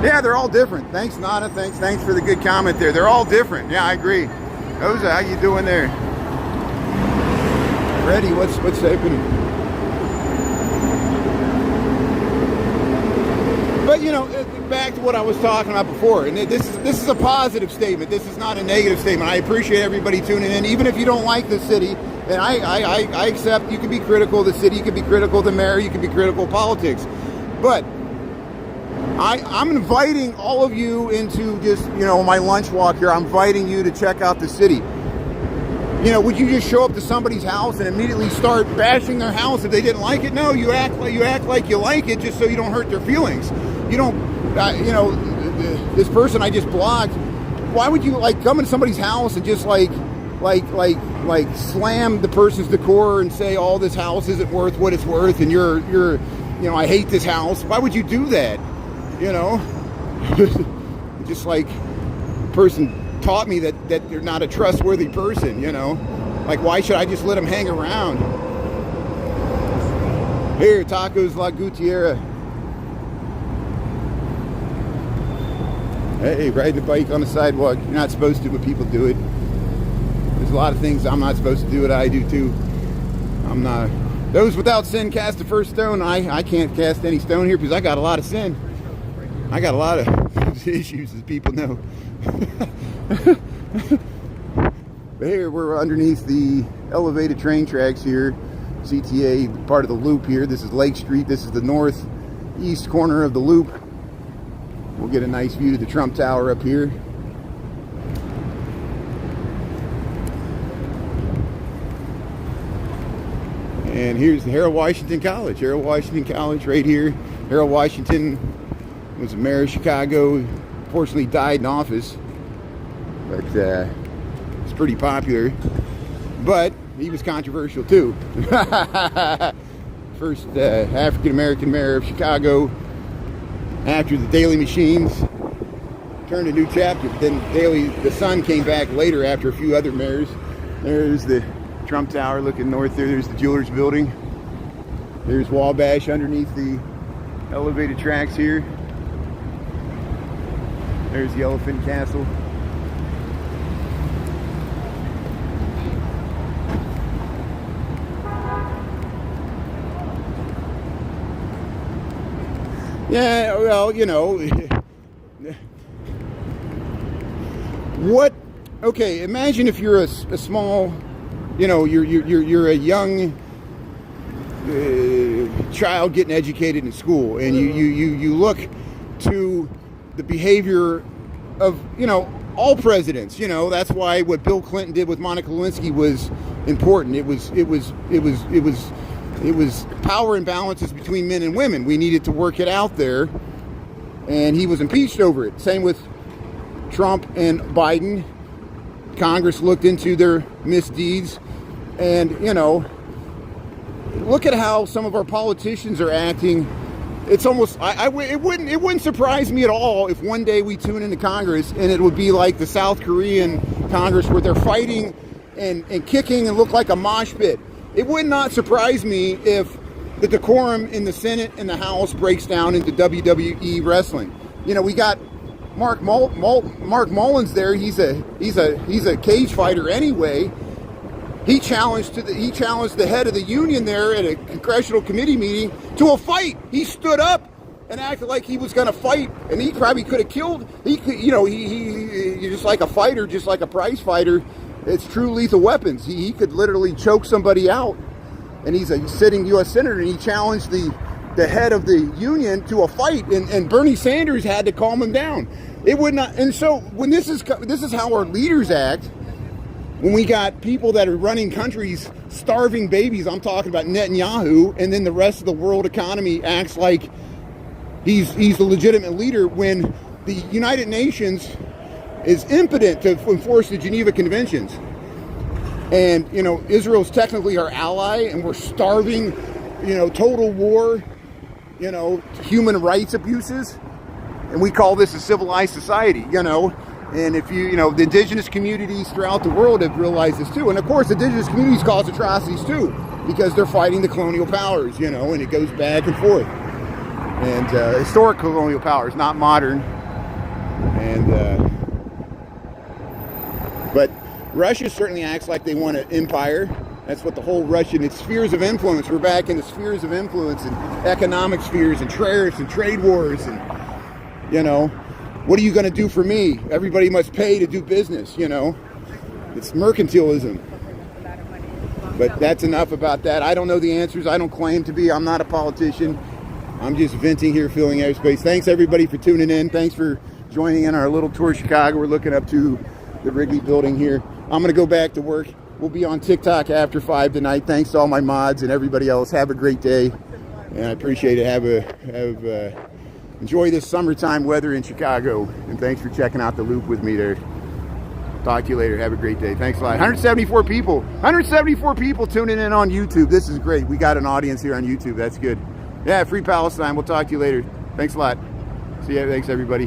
Yeah, they're all different. Thanks, Nana. Thanks for the good comment there. They're all different. Yeah, I agree. Oza, how you doing there? Ready? What's happening? But you know, back to what I was talking about before, and this is a positive statement. This is not a negative statement. I appreciate everybody tuning in, even if you don't like the city. And I accept you can be critical of the city, you can be critical of the mayor, you can be critical of politics, but I'm inviting all of you into just, you know, my lunch walk here. I'm inviting you to check out the city. You know, would you just show up to somebody's house and immediately start bashing their house if they didn't like it? No, you act like you like it just so you don't hurt their feelings. You don't, you know, this person I just blocked. Why would you like come into somebody's house and just like slam the person's decor and say, "Oh, this house isn't worth what it's worth," and you're, you know, I hate this house. Why would you do that? You know, just like the person taught me that they're not a trustworthy person, you know, like why should I just let them hang around? Here, Tacos La Gutierrez. Hey, riding a bike on the sidewalk, you're not supposed to, but people do it. There's a lot of things I'm not supposed to do that I do too. I'm not. Those without sin cast the first stone. I can't cast any stone here because I got a lot of sin. I got a lot of issues, as people know. But here, we're underneath the elevated train tracks here. CTA, part of the loop here. This is Lake Street. This is the northeast corner of the loop. We'll get a nice view to the Trump Tower up here. And here's the Harold Washington College. Harold Washington College right here. Harold Washington was the mayor of Chicago. Unfortunately died in office. But it's pretty popular. But he was controversial too. First African-American mayor of Chicago after the Daily Machines turned a new chapter. But then the Sun came back later after a few other mayors. There's the Trump Tower looking north there. There's the Jewelers Building. There's Wabash underneath the elevated tracks here. There's the Elephant Castle. Yeah, well, you know, what? Okay, imagine if you're a small, you know, you're a young child getting educated in school, and you look to the behavior of, you know, all presidents. You know, that's why what Bill Clinton did with Monica Lewinsky was important. It was power imbalances between men and women. We needed to work it out there, and he was impeached over it. Same with Trump and Biden. Congress looked into their misdeeds, and, you know, look at how some of our politicians are acting. It's almost, it wouldn't surprise me at all if one day we tune into Congress and it would be like the South Korean Congress, where they're fighting and kicking and look like a mosh pit. It would not surprise me if the decorum in the Senate and the House breaks down into WWE wrestling. You know, we got Mark Mullins there. He's a cage fighter anyway. He challenged the head of the union there at a congressional committee meeting to a fight. He stood up and acted like he was going to fight, and he probably could have killed. He just like a fighter, just like a prize fighter. It's true lethal weapons. He could literally choke somebody out, and he's a sitting U.S. senator, and he challenged the head of the union to a fight, and Bernie Sanders had to calm him down. It would not. And so when this is how our leaders act. When we got people that are running countries starving babies, I'm talking about Netanyahu, and then the rest of the world economy acts like he's the legitimate leader, when the United Nations is impotent to enforce the Geneva Conventions. And, you know, Israel's technically our ally, and we're starving, you know, total war, you know, human rights abuses, and we call this a civilized society, you know. And if you know, the indigenous communities throughout the world have realized this too. And of course, indigenous communities cause atrocities too, because they're fighting the colonial powers, you know, and it goes back and forth. And historic colonial powers, not modern. And but Russia certainly acts like they want an empire. That's what the whole Russian, it's spheres of influence. We're back in the spheres of influence, and economic spheres, and tariffs, and trade wars, and, you know, what are you going to do for me? Everybody must pay to do business, you know. It's mercantilism. But that's enough about that. I don't know the answers. I don't claim to be. I'm not a politician. I'm just venting here, filling airspace. Thanks, everybody, for tuning in. Thanks for joining in our little tour of Chicago. We're looking up to the Wrigley building here. I'm going to go back to work. We'll be on TikTok after 5 tonight. Thanks to all my mods and everybody else. Have a great day. And I appreciate it. Enjoy this summertime weather in Chicago. And thanks for checking out the loop with me there. Talk to you later. Have a great day. Thanks a lot. 174 people. 174 people tuning in on YouTube. This is great. We got an audience here on YouTube. That's good. Yeah, free Palestine. We'll talk to you later. Thanks a lot. See ya. Thanks, everybody.